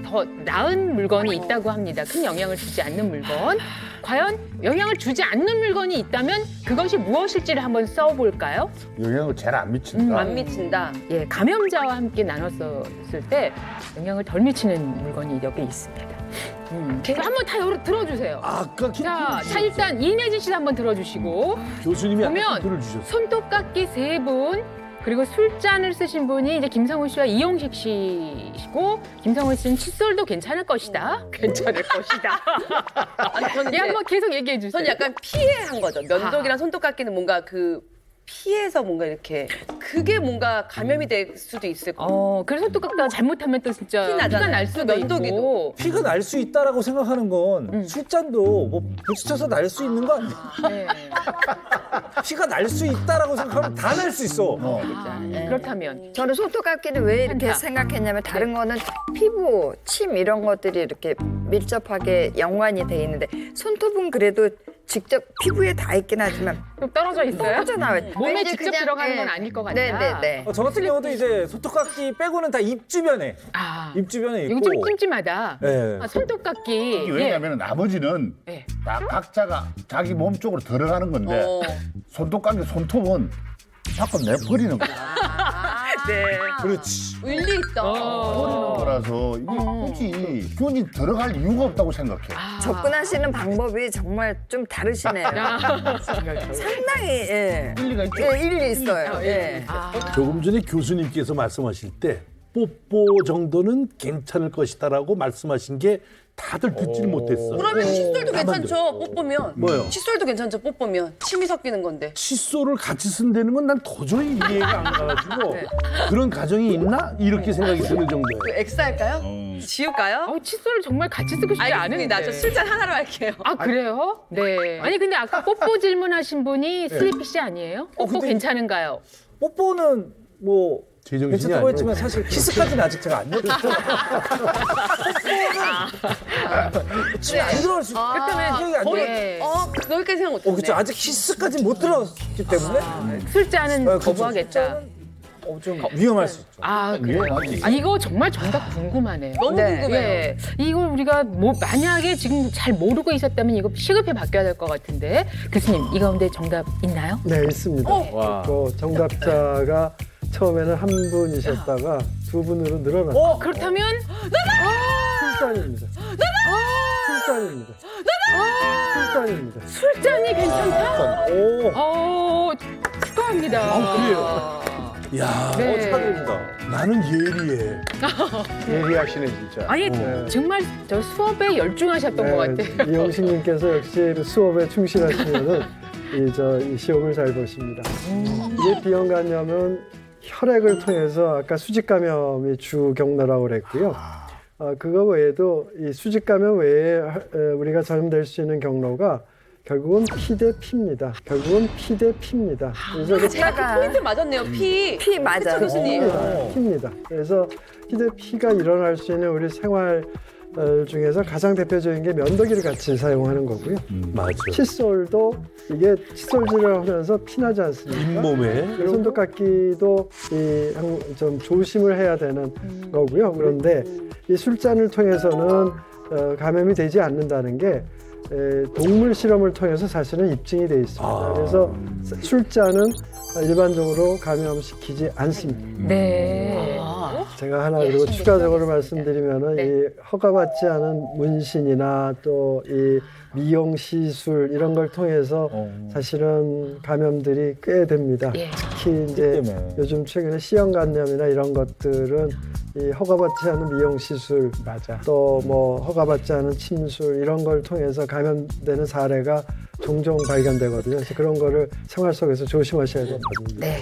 더 나은 물건이 있다고 합니다. 큰 영향을 주지 않는 물건. 과연 영향을 주지 않는 물건이 있다면 그것이 무엇일지를 한번 써볼까요? 영향을 제일 안 미친다. 안 미친다. 예, 감염자와 함께 나눴을 때 영향을 덜 미치는 물건이 여기 있습니다. 그래서 한번 다 들어주세요. 아까 자, 일단 이내진 씨도 한번 들어주시고 교수님이 보면 아까 힌트를 주셨어요. 손톱깎이 3분 그리고 술잔을 쓰신 분이 이제 김상훈 씨와 이용식 씨시고 김상훈 씨는 칫솔도 괜찮을 것이다. 괜찮을 것이다. 아니, 저는 예, 한번 계속 얘기해 주세요. 전 약간 피해한 거죠. 면도기랑 손톱깎이는 뭔가 그 피에서 뭔가 이렇게 그게 뭔가 감염이 될 수도 있을 것 같아요. 그래서 또 깎다 잘못하면 또 진짜 피 나잖아요. 피가 날 수도 면도기도. 있고. 피가 날 수 있다라고 생각하는 건 술잔도 뭐 부딪혀서 날 수 있는 거 아니야? 네. 피가 날 수 있다라고 생각하면 다 날 수 있어. 그렇다면 저는 손톱깎이는 왜 이렇게 한타. 생각했냐면 다른 거는 피부, 침 이런 것들이 이렇게 밀접하게 연관이 돼 있는데 손톱은 그래도 직접 피부에 다 있긴 하지만 좀 떨어져 있어요? 빠져나와요. 몸에 왠지 직접 그냥, 들어가는 예. 건 아닐 것 같다. 네네네. 저 같은 경우도 이제 손톱깎이 빼고는 다 입 주변에, 아, 입 주변에 있고. 이거 좀 찜찜하다. 네. 아, 손톱깎이. 이게 왜냐면 나머지는 예. 다 각자가 자기 몸 쪽으로 들어가는 건데 어. 손톱깎이 손톱은 자꾸 내버리는 거야. 네. 그렇지. 일리 있다. 버리는 거라서 이게 굳이 균이 들어갈 이유가 없다고 생각해. 접근하시는 방법이 정말 좀 다르시네요. 상당히 일리가 있죠. 예, 일리 있어요. 예. 조금 전에 교수님께서 말씀하실 때 뽀뽀 정도는 괜찮을 것이다라고 말씀하신 게 다들 듣질 못했어. 그러면 칫솔도 괜찮죠, 뽀뽀면. 뭐요? 칫솔도 괜찮죠, 뽀뽀면. 침이 섞이는 건데. 칫솔을 같이 쓴다는 건 난 도저히 이해가 안 가가지고 그런 가정이 있나? 이렇게 생각이 드는 정도예요. 엑스할까요? 지울까요? 칫솔을 정말 같이 쓰고 싶지 않은데. 알겠습니다. 저 술잔 하나로 할게요. 아 그래요? 네. 아니 근데 아까 뽀뽀 질문하신 분이 슬리피 씨 아니에요? 뽀뽀 근데- 괜찮은가요? 뽀뽀는 뭐 제정신이 괜찮다고 아니고. 했지만 사실 키스까지는 아직 제가 안 해봤어요. 뽀뽀는 안 들어갈 수 있어요. 그렇다면 안 거의 돼. 그렇게 생각 못했네. 그렇죠. 아직 키스까지 못 들어갔기 때문에 술잔은 그렇죠. 거부하겠다. 숫자는 좀 위험할 수 있죠. 아 그래요? 아, 이거 정말 정답 궁금하네요. 너무 네. 궁금해요. 예, 이걸 우리가 뭐 만약에 지금 잘 모르고 있었다면 이거 시급히 바뀌어야 될 것 같은데 교수님 이 가운데 정답 있나요? 네, 있습니다. 와. 정답자가 처음에는 한 분이셨다가 두 분으로 늘어났어요. 그렇다면 술잔입니다. 술잔입니다. 술잔입니다. 술잔이 괜찮다? 오, 축하합니다. 그래요? 야, 네. 축하드립니다. 나는 예리해. 예리하시네 진짜. 아니 정말 저 수업에 열중하셨던 것 같아요. 이용식님께서 역시 수업에 충실하시면은 이 시험을 잘 보십니다. 이게 비형 간염은 혈액을 통해서 아까 수직 감염이 주 경로라고 그랬고요. 그거 외에도 이 수직 감염 외에 우리가 전염될 수 있는 경로가 결국은 피 대 피입니다. 결국은 피 대 피입니다. 그래서 그 제가 그 포인트 맞았네요. 피. 피 맞아. 그쵸, 교수님? 피입니다. 그래서 피 대 피가 일어날 수 있는 우리 생활 중에서 가장 대표적인 게 면도기를 같이 사용하는 거고요. 맞아. 칫솔도 이게 칫솔질을 하면서 피나지 않습니까? 잇몸에. 그리고 손톱깎이도 좀 조심을 해야 되는 거고요. 그런데 이 술잔을 통해서는 감염이 되지 않는다는 게 동물 실험을 통해서 사실은 입증이 돼 있습니다. 그래서 술잔은 일반적으로 감염시키지 않습니다. 네. 제가 하나 그리고 추가적으로 말씀드리면은 이 허가받지 않은 문신이나 또 이 미용 시술 이런 걸 통해서 사실은 감염들이 꽤 됩니다. 예. 특히 이제 때문에. 요즘 최근에 C형 간염이나 이런 것들은 이 허가받지 않은 미용 시술, 또 뭐 허가받지 않은 침술 이런 걸 통해서 감염되는 사례가 종종 발견되거든요. 그래서 그런 거를 생활 속에서 조심하셔야 됩니다. 네.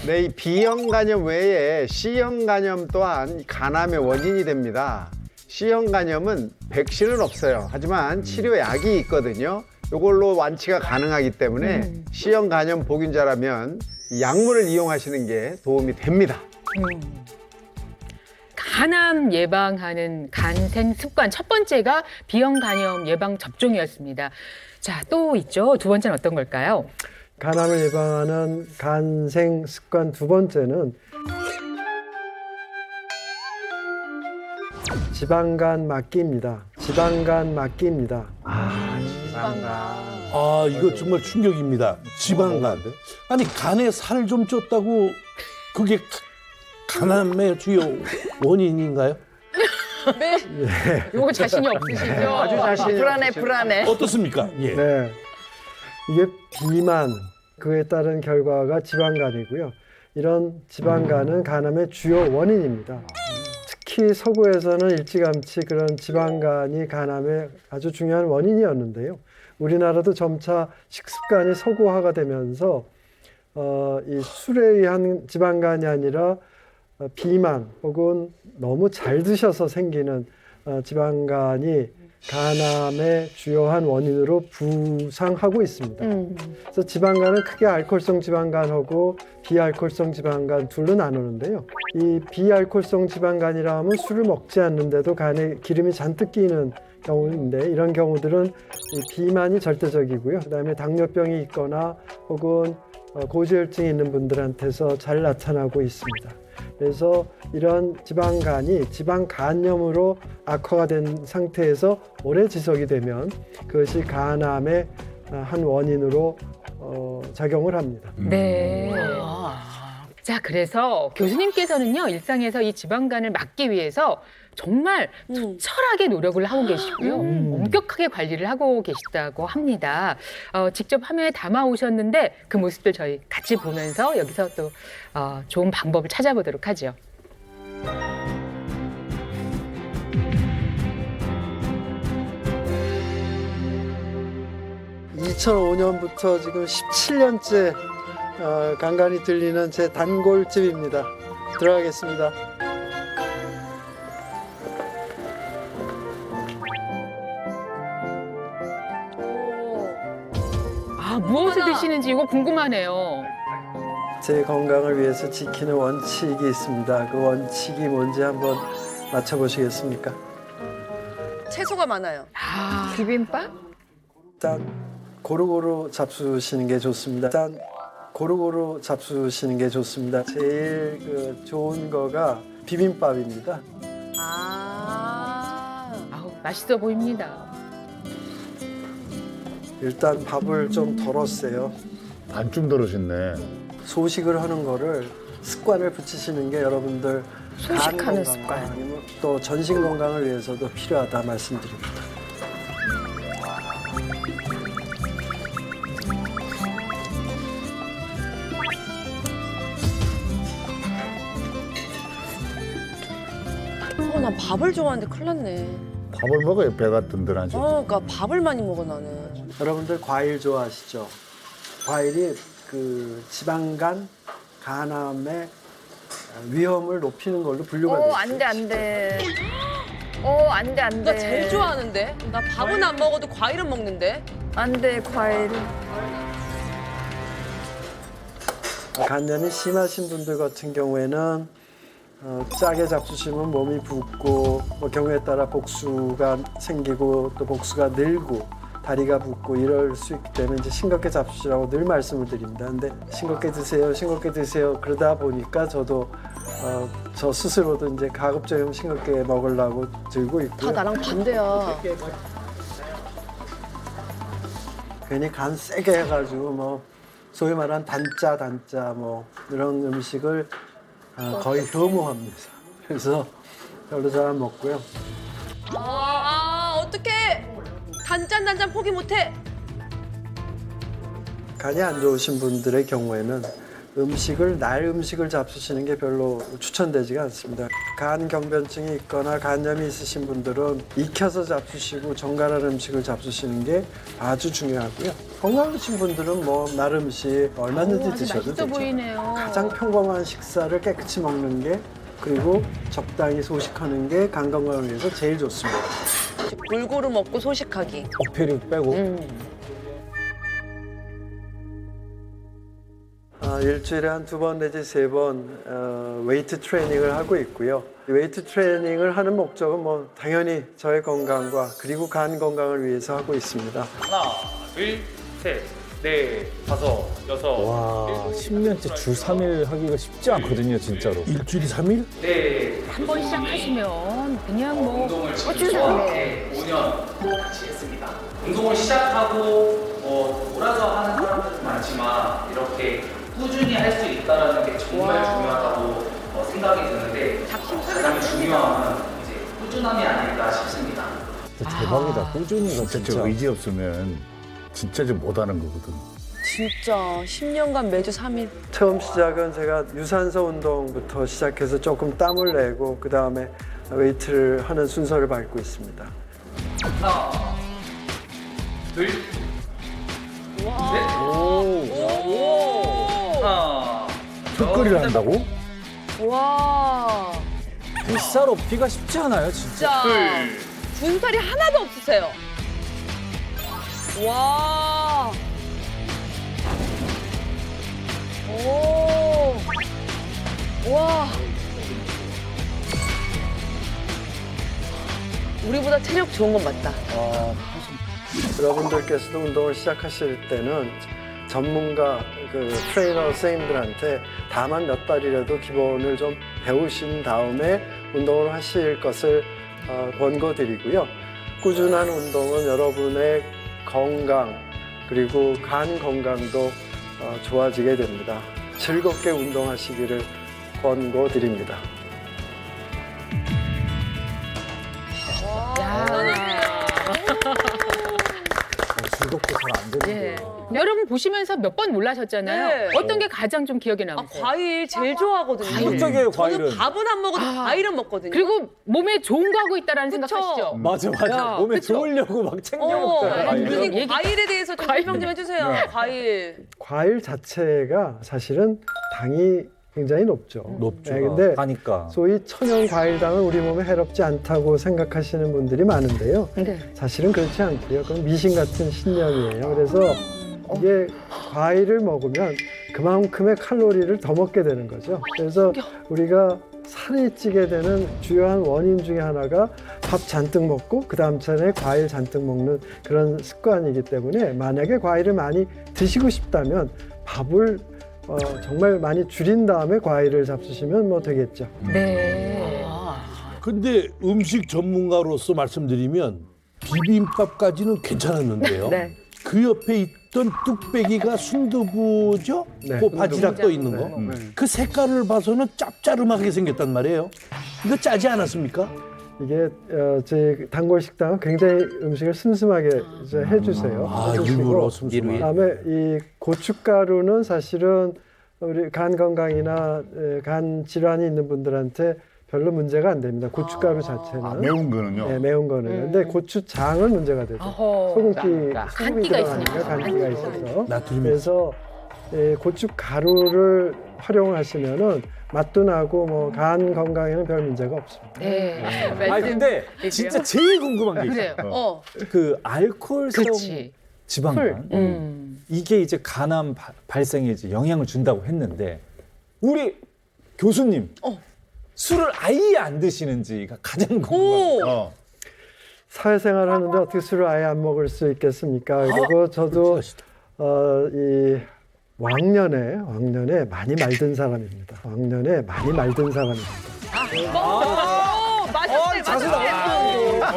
네, 이 B형 간염 외에 C형 간염 또한 간암의 원인이 됩니다. C형 간염은 백신은 없어요. 하지만 치료약이 있거든요. 이걸로 완치가 가능하기 때문에 C형 간염 보균자라면 이 약물을 이용하시는 게 도움이 됩니다. 간암 예방하는 간생 습관 첫 번째가 비형 간염 예방 접종이었습니다. 자, 또 있죠. 두 번째는 어떤 걸까요? 간암을 예방하는 간생 습관 두 번째는 지방간 막기입니다. 지방간 막기입니다. 아, 이거 정말 충격입니다. 지방간. 아니, 간에 살 좀 쪘다고 그게 간암의 주요 원인인가요? 이거 자신이 없으시죠? 아주 자신이 불안해. 어떻습니까? 예. 네. 이게 비만, 그에 따른 결과가 지방간이고요. 이런 지방간은 간암의 주요 원인입니다. 특히 서구에서는 일찌감치 그런 지방간이 간암의 아주 중요한 원인이었는데요. 우리나라도 점차 식습관이 서구화가 되면서 이 술에 의한 지방간이 아니라 비만 혹은 너무 잘 드셔서 생기는 지방간이 간암의 주요한 원인으로 부상하고 있습니다. 그래서 지방간은 크게 알코올성 지방간하고 비알코올성 지방간 둘로 나누는데요. 이 비알코올성 지방간이라 하면 술을 먹지 않는데도 간에 기름이 잔뜩 끼는 경우인데 이런 경우들은 이 비만이 절대적이고요. 그다음에 당뇨병이 있거나 혹은 고지혈증이 있는 분들한테서 잘 나타나고 있습니다. 그래서 이런 지방간이 지방간염으로 악화가 된 상태에서 오래 지속이 되면 그것이 간암의 한 원인으로 작용을 합니다. 네. 자, 그래서 교수님께서는요, 일상에서 이 지방간을 막기 위해서 정말 철저하게 노력을 하고 계시고요. 엄격하게 관리를 하고 계시다고 합니다. 직접 화면에 담아 오셨는데 그 모습들 저희 같이 보면서 여기서 또 좋은 방법을 찾아보도록 하죠. 2005년부터 지금 17년째 간간히 들리는 제 단골집입니다. 들어가겠습니다. 무엇을 드시는지 이거 궁금하네요. 제 건강을 위해서 지키는 원칙이 있습니다. 그 원칙이 뭔지 한번 맞춰보시겠습니까? 채소가 많아요. 비빔밥? 일단 고루고루 잡수시는 게 좋습니다. 일단 고루고루 잡수시는 게 좋습니다. 제일 좋은 거가 비빔밥입니다. 아우, 맛있어 보입니다. 일단 밥을 좀 덜었어요. 반쯤 들으셨네. 소식을 하는 거를 습관을 붙이시는 게 여러분들 소식하는 간 건강, 습관. 아니면 또 전신 건강을 위해서도 필요하다 말씀드립니다. 난 밥을 좋아하는데 큰일 났네. 밥을 먹어야 배가 든든하지. 그러니까 밥을 많이 먹어 나는. 여러분들 과일 좋아하시죠? 과일이 그 지방간, 간암의 위험을 높이는 걸로 분류가 되어 있어요. 안 돼, 안 돼. 안 돼, 안 나 돼. 제일 좋아하는데. 나 밥은 안 먹어도 과일은 먹는데. 안 돼, 과일. 간염이 심하신 분들 같은 경우에는 짜게 잡수시면 몸이 붓고 경우에 따라 복수가 생기고 또 복수가 늘고 다리가 붓고 이럴 수 있기 때문에 이제 싱겁게 잡수시라고 늘 말씀을 드립니다. 근데 싱겁게 드세요, 싱겁게 드세요. 그러다 보니까 저도 저 스스로도 이제 가급적이면 싱겁게 먹으려고 들고 다 있고요. 나랑 반대야. 괜히 간 세게 해가지고 뭐 소위 말하는 단짜 뭐 이런 음식을 거의 혐오합니다. 그래서 별로 잘 안 먹고요. 어떡해. 단짠 포기 못해. 간이 안 좋으신 분들의 경우에는 날 음식을 잡수시는 게 별로 추천되지가 않습니다. 간 경변증이 있거나 간염이 있으신 분들은 익혀서 잡수시고 정갈한 음식을 잡수시는 게 아주 중요하고요. 건강하신 분들은 뭐 날 음식 얼마든지 아주 드셔도 맛있어 되죠. 보이네요. 가장 평범한 식사를 깨끗이 먹는 게 그리고 적당히 소식하는 게 간 건강을 위해서 제일 좋습니다. 골고루 먹고 소식하기. 어패류 빼고. 일주일에 한 2번 내지 3번 웨이트 트레이닝을 하고 있고요. 웨이트 트레이닝을 하는 목적은 뭐 당연히 저의 건강과 그리고 간 건강을 위해서 하고 있습니다. 하나, 둘, 셋, 넷, 다섯, 여섯. 와, 10년째 주 3일 하기가 쉽지 않거든요, 진짜로. 일주일에 3일? 네. 한 번 시작하시면 그냥 뭐 운동을 지금 5년 같이 했습니다. 운동을 시작하고 몰아서 하는 사람들은 많지만 이렇게 꾸준히 할 수 있다는 게 정말 중요하다고 생각이 드는데 가장 중요한 건 이제 꾸준함이 아닐까 싶습니다. 진짜 대박이다. 꾸준히가 진짜 진짜. 저 의지 없으면 진짜 좀 못하는 거거든. 진짜 10년간 매주 3일. 처음 시작은 제가 유산소 운동부터 시작해서 조금 땀을 내고 그 다음에 웨이트를 하는 순서를 밟고 있습니다. 하나, 둘, 셋, 하나, 턱걸이를 한다고? 와, 뱃살 없기가 쉽지 않아요, 진짜. 진짜 군살이 하나도 없으세요. 와. 오. 와. 우리보다 체력 좋은 건 맞다. 여러분들께서도 운동을 시작하실 때는 전문가 트레이너 선생님들한테 다만 몇 달이라도 기본을 좀 배우신 다음에 운동을 하실 것을 권고드리고요. 꾸준한 운동은 여러분의 건강 그리고 간 건강도 좋아지게 됩니다. 즐겁게 운동하시기를 권고드립니다. 즐겁게 잘 안 되는데. 예. 여러분 보시면서 몇 번 놀라셨잖아요. 네. 어떤 게 가장 좀 기억에 아, 남으세요? 과일 제일 좋아하거든요. 자극적이에요, 과일은. 저는 밥은 안 먹어도 과일은 먹거든요. 그리고 몸에 좋은 거 하고 있다라는 그쵸. 생각하시죠? 맞아, 맞아. 야, 몸에 그쵸? 좋으려고 막 챙겨 어, 먹잖아. 과일을. 교수님 과일에 대해서 좀 설명 좀 해주세요. 과일. 과일 자체가 사실은 당이 굉장히 높죠. 높죠. 네, 근데 하니까. 소위 천연 과일당은 우리 몸에 해롭지 않다고 생각하시는 분들이 많은데요. 네. 사실은 그렇지 않고요. 그건 미신 같은 신념이에요. 그래서 이게 과일을 먹으면 그만큼의 칼로리를 더 먹게 되는 거죠. 그래서 우리가 살이 찌게 되는 주요한 원인 중에 하나가 밥 잔뜩 먹고 그 다음 차례 과일 잔뜩 먹는 그런 습관이기 때문에 만약에 과일을 많이 드시고 싶다면 밥을 정말 많이 줄인 다음에 과일을 잡수시면 뭐 되겠죠. 네. 근데 음식 전문가로서 말씀드리면 비빔밥까지는 괜찮았는데요. 네. 그 옆에 있던 뚝배기가 순두부죠? 네, 그 바지락 떠 있는 거. 그 색깔을 봐서는 짭짤하게 생겼단 말이에요. 이거 짜지 않았습니까? 이게 저희 단골 식당은 굉장히 음식을 슴슴하게 이제 해주세요. 해주시고 일부러 슴슴하게. 그다음에 이 고춧가루는 사실은 우리 간 건강이나 간 질환이 있는 분들한테 별로 문제가 안 됩니다. 고춧가루 자체는. 매운 거는요? 네, 매운 거는. 근데 고추장은 문제가 되죠. 어허. 소금기, 간기가 있으니까. 간기가 있어서. 나트륨이 그래서 고춧가루를 활용하시면은 맛도 나고 뭐 간 건강에는 별 문제가 없습니다. 네. 아니 근데 진짜 제일 궁금한 게 있어요. 그래요. 그 알코올성 그렇지. 지방간 이게 이제 간암 발생에 이제 영향을 준다고 했는데 우리 교수님 술을 아예 안 드시는지가 가장 궁금합니다. 사회생활 하는데 어떻게 술을 아예 안 먹을 수 있겠습니까? 그리고 저도 이 왕년에 많이 말든 사람입니다. 왕년에 많이 말든 사람입니다.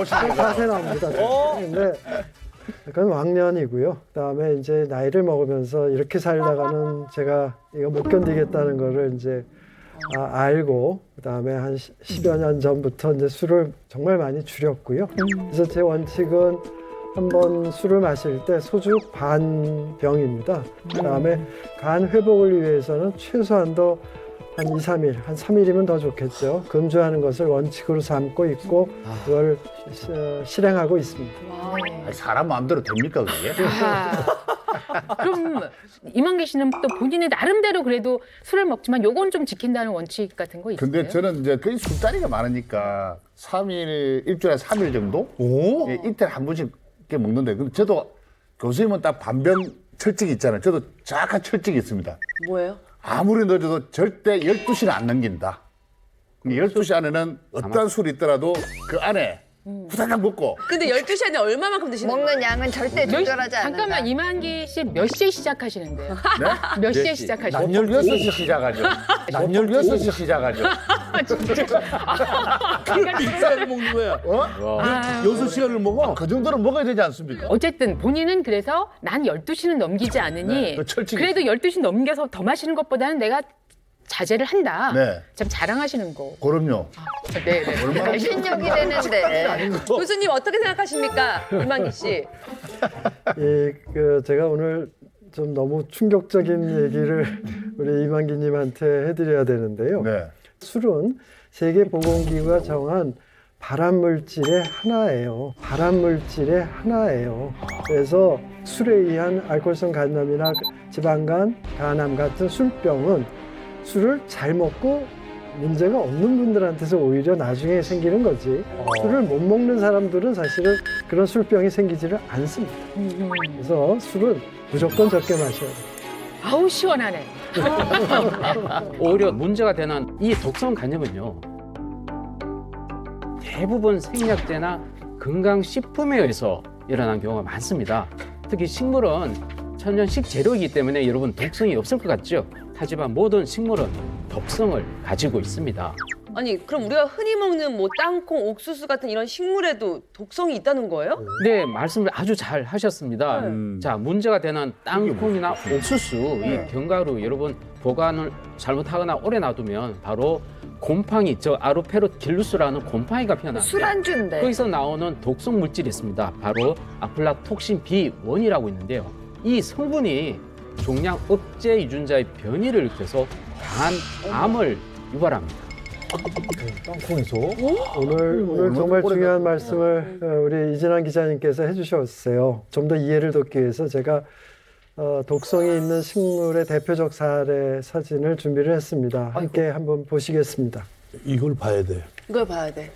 자세 나옵니다. 근데 약간 왕년이고요. 그다음에 이제 나이를 먹으면서 이렇게 살다가는 제가 이거 못 견디겠다는 거를 이제 알고 그다음에 한 10여 년 전부터 이제 술을 정말 많이 줄였고요. 그래서 제 원칙은 한번 술을 마실 때 소주 반 병입니다. 그다음에 간 회복을 위해서는 최소한도 한 2, 3일, 한 3일이면 더 좋겠죠. 금주하는 것을 원칙으로 삼고 있고 그걸 실행하고 있습니다. 아니, 사람 마음대로 됩니까 그게? 그럼 이만기 씨는 또 본인의 나름대로 그래도 술을 먹지만 요건 좀 지킨다는 원칙 같은 거 있어요? 근데 저는 이제 거의 술자리가 많으니까 3일, 일주일에 3일 정도? 예, 이틀에 한 번씩 이렇게 먹는데 근데 저도 교수님은 딱 반병 철칙이 있잖아요. 저도 정확한 철칙이 있습니다. 뭐예요? 아무리 늦어도 절대 12시는 안 넘긴다. 12시 안에는 어떤 술이 있더라도 그 안에 후다닥 먹고 근데 12시 안에 얼마만큼 드시는 거예요? 먹는 양은 절대 조절하지 않는다. 잠깐만 이만기 씨 몇 시에 시작하시는데요? 네? 몇 시에 시작하시는데요? 난 16시 시작하죠. 난 16시 시작하죠. 그 시간을 먹는 거야. 6시간을 먹어? 그 정도는 먹어야 되지 않습니까? 어쨌든 본인은 그래서 난 12시는 넘기지 않으니 네, 그 철칙이 그래도 12시 넘겨서 더 마시는 것보다는 내가 자제를 한다. 네. 참 자랑하시는 거. 그럼요. 네, 네. 얼마나 신욕이 되는데. 교수님 어떻게 생각하십니까? 이만기 씨. 제가 오늘 좀 너무 충격적인 얘기를 우리 이만기님한테 해드려야 되는데요. 네. 술은 세계보건기구가 정한 발암물질의 하나예요. 발암물질의 하나예요. 그래서 술에 의한 알코올성 간암이나 지방간, 간암 같은 술병은 술을 잘 먹고 문제가 없는 분들한테서 오히려 나중에 생기는 거지. 술을 못 먹는 사람들은 사실은 그런 술병이 생기지를 않습니다. 그래서 술은 무조건 적게 마셔야 돼요. 아우 시원하네. 오히려 문제가 되는 이 독성 간염은요. 대부분 생약제나 건강식품에 의해서 일어난 경우가 많습니다. 특히 식물은 천연 식재료이기 때문에 여러분 독성이 없을 것 같죠? 하지만 모든 식물은 독성을 가지고 있습니다. 아니 그럼 우리가 흔히 먹는 뭐 땅콩, 옥수수 같은 이런 식물에도 독성이 있다는 거예요? 네, 말씀을 아주 잘 하셨습니다. 자, 문제가 되는 땅콩이나 옥수수, 이 견과류 여러분 보관을 잘못하거나 오래 놔두면 바로 곰팡이, 저 아루페로길루스라는 곰팡이가 피어납니다. 술안주인데. 거기서 나오는 독성 물질이 있습니다. 바로 아플라톡신 B1이라고 있는데요. 이 성분이 종양 억제 유전자의 변이를 일으켜서 강한 암을 유발합니다. 땅콩에서? 오늘 정말 중요한 말씀을 우리 이진환 기자님께서 해주셨어요. 좀 더 이해를 돕기 위해서 제가 독성이 있는 식물의 대표적 사례 사진을 준비를 했습니다. 함께 한번 보시겠습니다. 이걸 봐야 돼. 이걸 봐야 돼.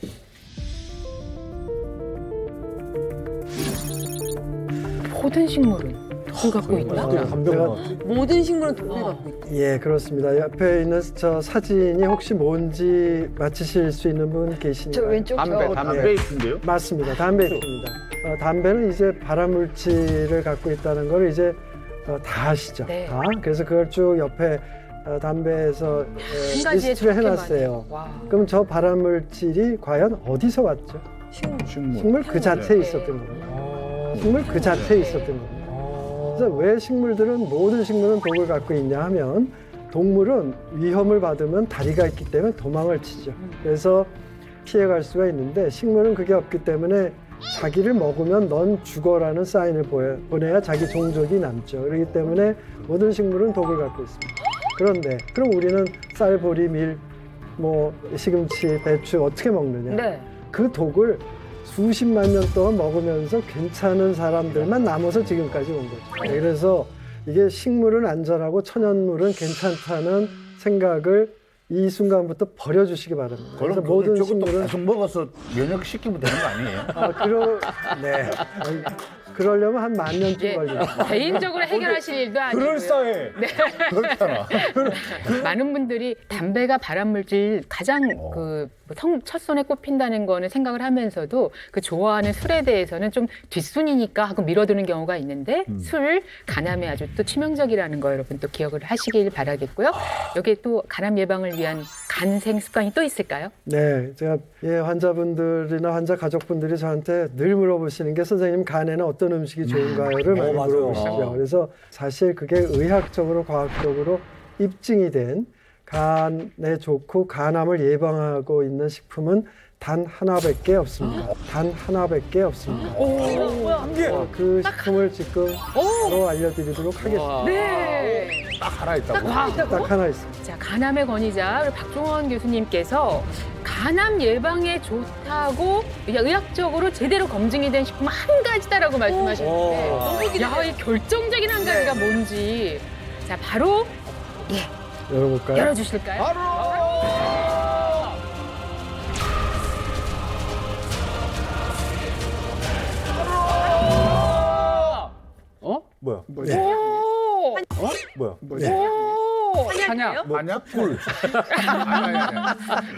모든 식물은 독을 갖고 있나? 모든 식물은 독을 갖고 있다. 예, 그렇습니다. 옆에 있는 저 사진이 혹시 뭔지 맞히실 수 있는 분 저 계신가요? 왼쪽 담배 잎인데요? 맞습니다. 담배 잎입니다. 담배는 이제 발암물질을 갖고 있다는 걸 이제 다 아시죠? 네. 다. 그래서 그걸 쭉 옆에 담배에서 한 가지에 리스트를 적게 해놨어요. 많이. 와. 그럼 저 발암물질이 과연 어디서 왔죠? 식물 그 자체에 네. 있었던 겁니다. 식물 그 자체에 있었던 겁니다. 그래서 왜 식물들은 모든 식물은 독을 갖고 있냐 하면 동물은 위험을 받으면 다리가 있기 때문에 도망을 치죠. 그래서 피해갈 수가 있는데 식물은 그게 없기 때문에 자기를 먹으면 넌 죽어라는 사인을 보내야 자기 종족이 남죠. 그렇기 때문에 모든 식물은 독을 갖고 있습니다. 그런데 그럼 우리는 쌀, 보리, 밀, 뭐 시금치, 배추 어떻게 먹느냐? 네. 그 독을 수십만 년 동안 먹으면서 괜찮은 사람들만 남아서 지금까지 온 거죠. 그래서 이게 식물은 안전하고 천연물은 괜찮다는 생각을 이 순간부터 버려주시기 바랍니다. 그래서 그럼 모든 저것도 식물은 계속 먹어서 면역시키면 되는 거 아니에요? 네. 그러려면 한 10,000년쯤 예, 걸려요. 개인적으로 해결하실 일도 아니고요. 그럴싸해. 그렇잖아. 많은 분들이 담배가 발암물질 가장 첫 손에 꼽힌다는 거는 생각을 하면서도 그 좋아하는 술에 대해서는 좀 뒷순이니까 하고 밀어두는 경우가 있는데 술, 간암에 아주 또 치명적이라는 거 여러분 또 기억을 하시길 바라겠고요. 여기에 또 간암 예방을 위한 간생 습관이 또 있을까요? 네, 제가 환자분들이나 환자 가족분들이 저한테 늘 물어보시는 게 선생님 간에는 어떤 음식이 좋은가요를 많이 맞아요. 물어보시죠. 그래서 사실 그게 의학적으로 과학적으로 입증이 된 간에 좋고 간암을 예방하고 있는 식품은 단 하나밖에 없습니다. 단 하나밖에 없습니다. 그 식품을 지금 바로 알려드리도록 하겠습니다. 네. 딱 하나 있다고. 딱 하나 있습니다. 자, 간암의 권위자 우리 박종원 교수님께서 간암 예방에 좋다고 의학적으로 제대로 검증이 된 식품 한 가지다라고 말씀하셨는데 야, 이 결정적인 한 가지가 뭔지 자, 바로 열어볼까요? 열어주실까요? 어? 뭐야? 오! 뭐야? 오! 한약. 만약 꿀. 아니.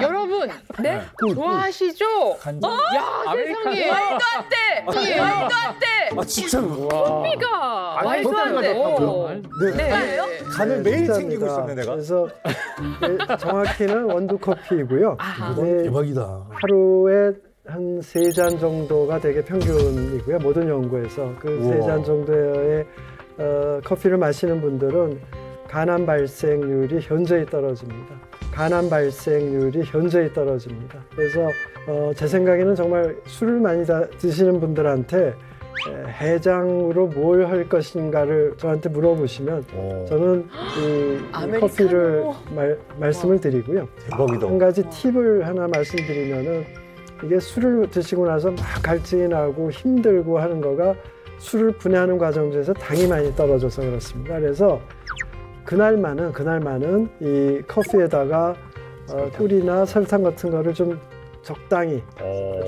여러분, 네? 좋아하시죠? 야, 세상에. 말도 안 돼! 말도 안 돼! 아 진짜로? 커피가 아니, 말도 안 돼. 커피가 어. 네. 간을 매일 진짜입니다. 챙기고 있었네 내가. 그래서 정확히는 원두 커피이고요. 네, 대박이다. 하루에 한 3잔 정도가 되게 평균이고요. 모든 연구에서 그 3잔 정도의 커피를 마시는 분들은 간암 발생률이 현저히 떨어집니다. 간암 발생률이 현저히 떨어집니다. 그래서 제 생각에는 정말 술을 많이 드시는 분들한테 해장으로 뭘 할 것인가를 저한테 물어보시면 저는 이 커피를 말씀을 드리고요. 대박이다. 한 가지 팁을 하나 말씀드리면은 이게 술을 드시고 나서 막 갈증이 나고 힘들고 하는 거가 술을 분해하는 과정 중에서 당이 많이 떨어져서 그렇습니다. 그래서 그날만은 이 커피에다가 꿀이나 설탕 같은 거를 좀 적당히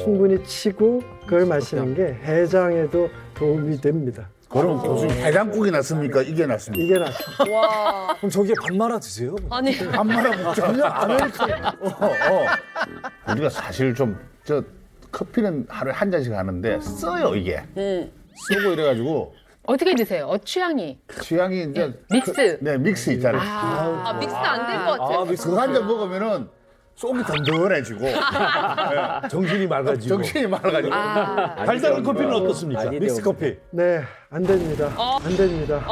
충분히 치고 그걸 마시는 게 해장에도 도움이 됩니다. 그럼 교수님 해장국이 낫습니까? 이게 낫습니까? 이게 낫습니다. 와. 그럼 저기에 밥 말아 드세요. 아니. 밥 말아 먹자. 우리가 사실 저 커피는 하루에 한 잔씩 하는데 써요 이게. 쓰고 이래가지고 어떻게 드세요? 취향이? 취향이 이제 믹스. 네 믹스 있잖아요. 아, 믹스가 안 될 것 같아요. 그거 한 잔 먹으면은 속이 든든해지고 정신이 맑아지고. 정신이 맑아지고. 달달한 커피는 어떻습니까? 많이 믹스 배웁니다. 커피. 네, 안 됩니다. 안 됩니다.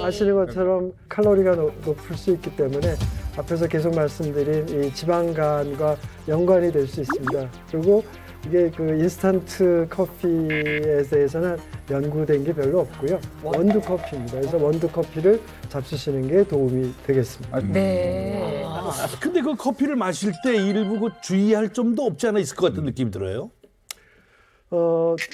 아시는 것처럼 칼로리가 높을 수 있기 때문에 앞에서 계속 말씀드린 이 지방간과 연관이 될 수 있습니다. 그리고 이게 그 인스턴트 커피에 대해서는 연구된 게 별로 없고요. 원두 커피입니다. 그래서 원두 커피를 잡수시는 게 도움이 되겠습니다. 네. 근데 그 커피를 마실 때 일부 그 주의할 점도 없지 않아 있을 것 같은 느낌이 들어요.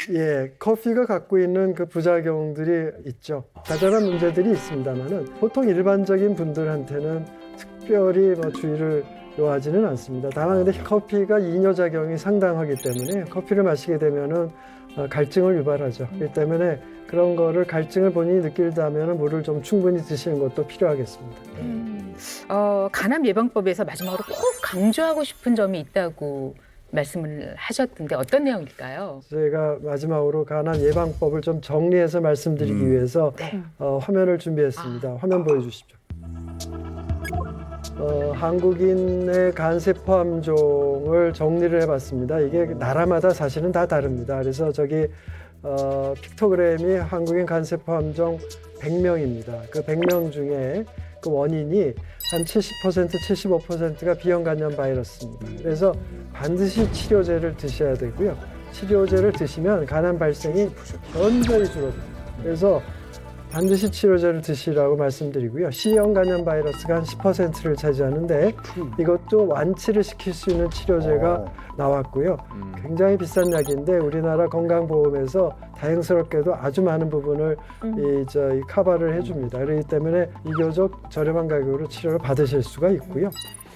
예, 커피가 갖고 있는 그 부작용들이 있죠. 자잘한 문제들이 있습니다만은 보통 일반적인 분들한테는 특별히 뭐 주의를 요하지는 않습니다. 다만 근데 커피가 이뇨작용이 상당하기 때문에 커피를 마시게 되면은 갈증을 유발하죠. 그렇기 때문에 그런 거를 갈증을 본인이 느낀다면 물을 좀 충분히 드시는 것도 필요하겠습니다. 간암 예방법에서 마지막으로 꼭 강조하고 싶은 점이 있다고 말씀을 하셨던데 어떤 내용일까요? 제가 마지막으로 간암 예방법을 좀 정리해서 말씀드리기 위해서 화면을 준비했습니다. 화면 보여주십시오. 한국인의 간세포 함종을 정리를 해봤습니다. 이게 나라마다 사실은 다 다릅니다. 그래서 저기 픽토그램이 한국인 간세포 함종 100명입니다. 그 100명 중에 그 원인이 한 70%, 75%가 비형 간염 바이러스입니다. 그래서 반드시 치료제를 드셔야 되고요. 치료제를 드시면 간암 발생이 현저히 줄어듭니다. 그래서 반드시 치료제를 드시라고 말씀드리고요. C형 간염 바이러스가 한 10%를 차지하는데 이것도 완치를 시킬 수 있는 치료제가 나왔고요. 굉장히 비싼 약인데 우리나라 건강보험에서 다행스럽게도 아주 많은 부분을 이 커버를 해줍니다. 그렇기 때문에 비교적 저렴한 가격으로 치료를 받으실 수가 있고요.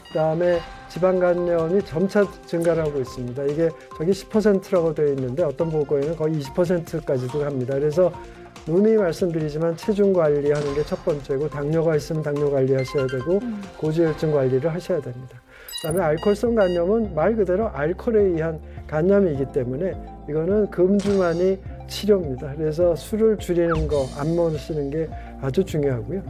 그다음에 지방간염이 점차 증가를 하고 있습니다. 이게 저기 10%라고 되어 있는데 어떤 보고에는 거의 20%까지도 갑니다. 그래서 누누이 말씀드리지만 체중 관리하는 게 첫 번째고 당뇨가 있으면 당뇨 관리하셔야 되고 고지혈증 관리를 하셔야 됩니다. 그다음에 알코올성 간염은 말 그대로 알코올에 의한 간염이기 때문에 이거는 금주만이 치료입니다. 그래서 술을 줄이는 거, 안 마시는 게 아주 중요하고요.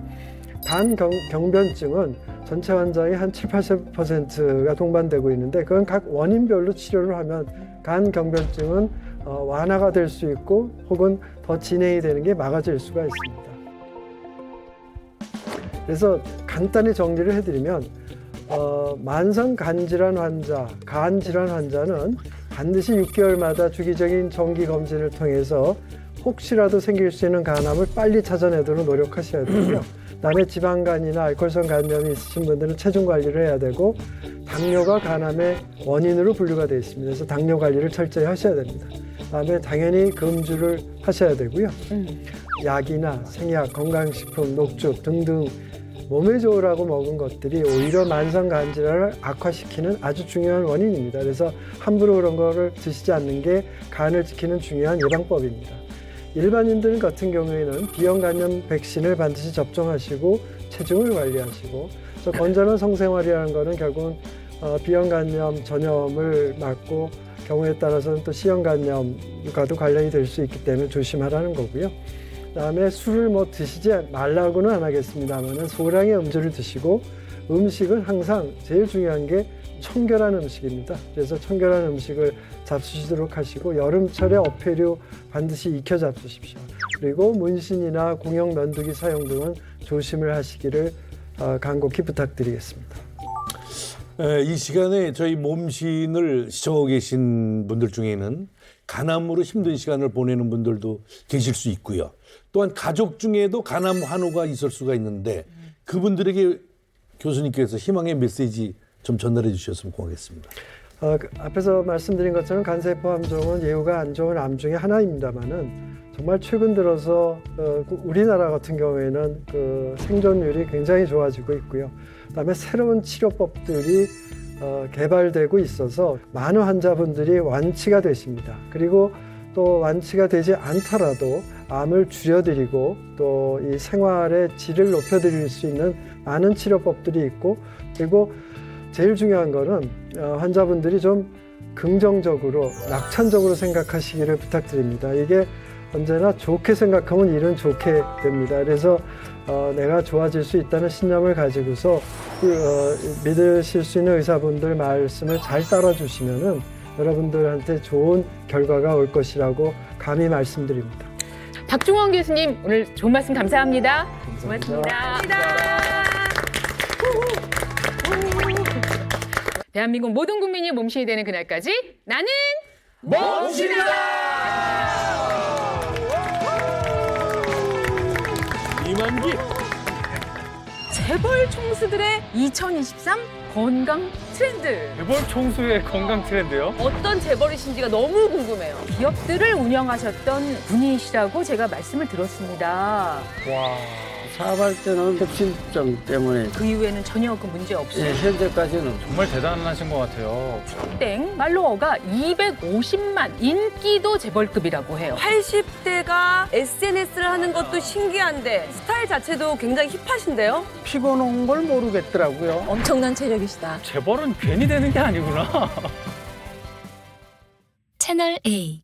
간 경변증은 전체 환자의 한 7, 80%가 동반되고 있는데 그건 각 원인별로 치료를 하면 간 경변증은 완화가 될 수 있고 혹은 더 진행이 되는 게 막아질 수가 있습니다. 그래서 간단히 정리를 해드리면 만성 간질환 환자, 간질환 환자는 반드시 6개월마다 주기적인 정기 검진을 통해서 혹시라도 생길 수 있는 간암을 빨리 찾아내도록 노력하셔야 되고요. 그다음에 지방간이나 알코올성 간염이 있으신 분들은 체중 관리를 해야 되고 당뇨가 간암의 원인으로 분류가 되어 있습니다. 그래서 당뇨 관리를 철저히 하셔야 됩니다. 그다음에 당연히 금주를 하셔야 되고요. 약이나 생약, 건강식품, 녹즙 등등 몸에 좋으라고 먹은 것들이 오히려 만성 간질환을 악화시키는 아주 중요한 원인입니다. 그래서 함부로 그런 거를 드시지 않는 게 간을 지키는 중요한 예방법입니다. 일반인들 같은 경우에는 비형 간염 백신을 반드시 접종하시고 체중을 관리하시고 그래서 건전한 성생활이라는 거는 결국은 비형 간염 전염을 막고 경우에 따라서는 또 C형 간염과도 관련이 될 수 있기 때문에 조심하라는 거고요. 그다음에 술을 뭐 드시지 말라고는 안 하겠습니다만 소량의 음주를 드시고 음식은 항상 제일 중요한 게 청결한 음식입니다. 그래서 청결한 음식을 잡수시도록 하시고 여름철에 어패류 반드시 익혀 잡수십시오. 그리고 문신이나 공용 면도기 사용 등은 조심을 하시기를 간곡히 부탁드리겠습니다. 이 시간에 저희 몸신을 시청하고 계신 분들 중에는 간암으로 힘든 시간을 보내는 분들도 계실 수 있고요. 또한 가족 중에도 간암 환우가 있을 수가 있는데 그분들에게 교수님께서 희망의 메시지 좀 전달해 주셨으면 고맙겠습니다. 앞에서 말씀드린 것처럼 간세포 함종은 예후가 안 좋은 암 중에 하나입니다만은 정말 최근 들어서 우리나라 같은 경우에는 그 생존율이 굉장히 좋아지고 있고요. 그다음에 새로운 치료법들이 개발되고 있어서 많은 환자분들이 완치가 되십니다. 그리고 또 완치가 되지 않더라도 암을 줄여드리고 또 이 생활의 질을 높여드릴 수 있는 많은 치료법들이 있고, 그리고 제일 중요한 거는 환자분들이 좀 긍정적으로 낙천적으로 생각하시기를 부탁드립니다. 이게 언제나 좋게 생각하면 일은 좋게 됩니다. 그래서 내가 좋아질 수 있다는 신념을 가지고서 믿으실 수 있는 의사분들 말씀을 잘 따라주시면은 여러분들한테 좋은 결과가 올 것이라고 감히 말씀드립니다. 박중원 교수님 오늘 좋은 말씀 감사합니다. 고맙습니다. 대한민국 모든 국민이 몸신이 되는 그날까지 나는 몸신이다. 이만기. 재벌 총수들의 2023 건강 트렌드. 재벌 총수의 건강 트렌드요? 어떤 재벌이신지가 너무 궁금해요. 기업들을 운영하셨던 분이시라고 제가 말씀을 들었습니다. 사업할 때는 협심증 때문에 그 이후에는 전혀 그 문제 없이 현재까지는 정말 대단하신 것 같아요. 땡 팔로워가 250만, 인기도 재벌급이라고 해요. 80대가 SNS를 하는 것도 신기한데 스타일 자체도 굉장히 힙하신데요? 피곤한 걸 모르겠더라고요. 엄청난 체력이시다. 재벌은 괜히 되는 게 아니구나. 채널 A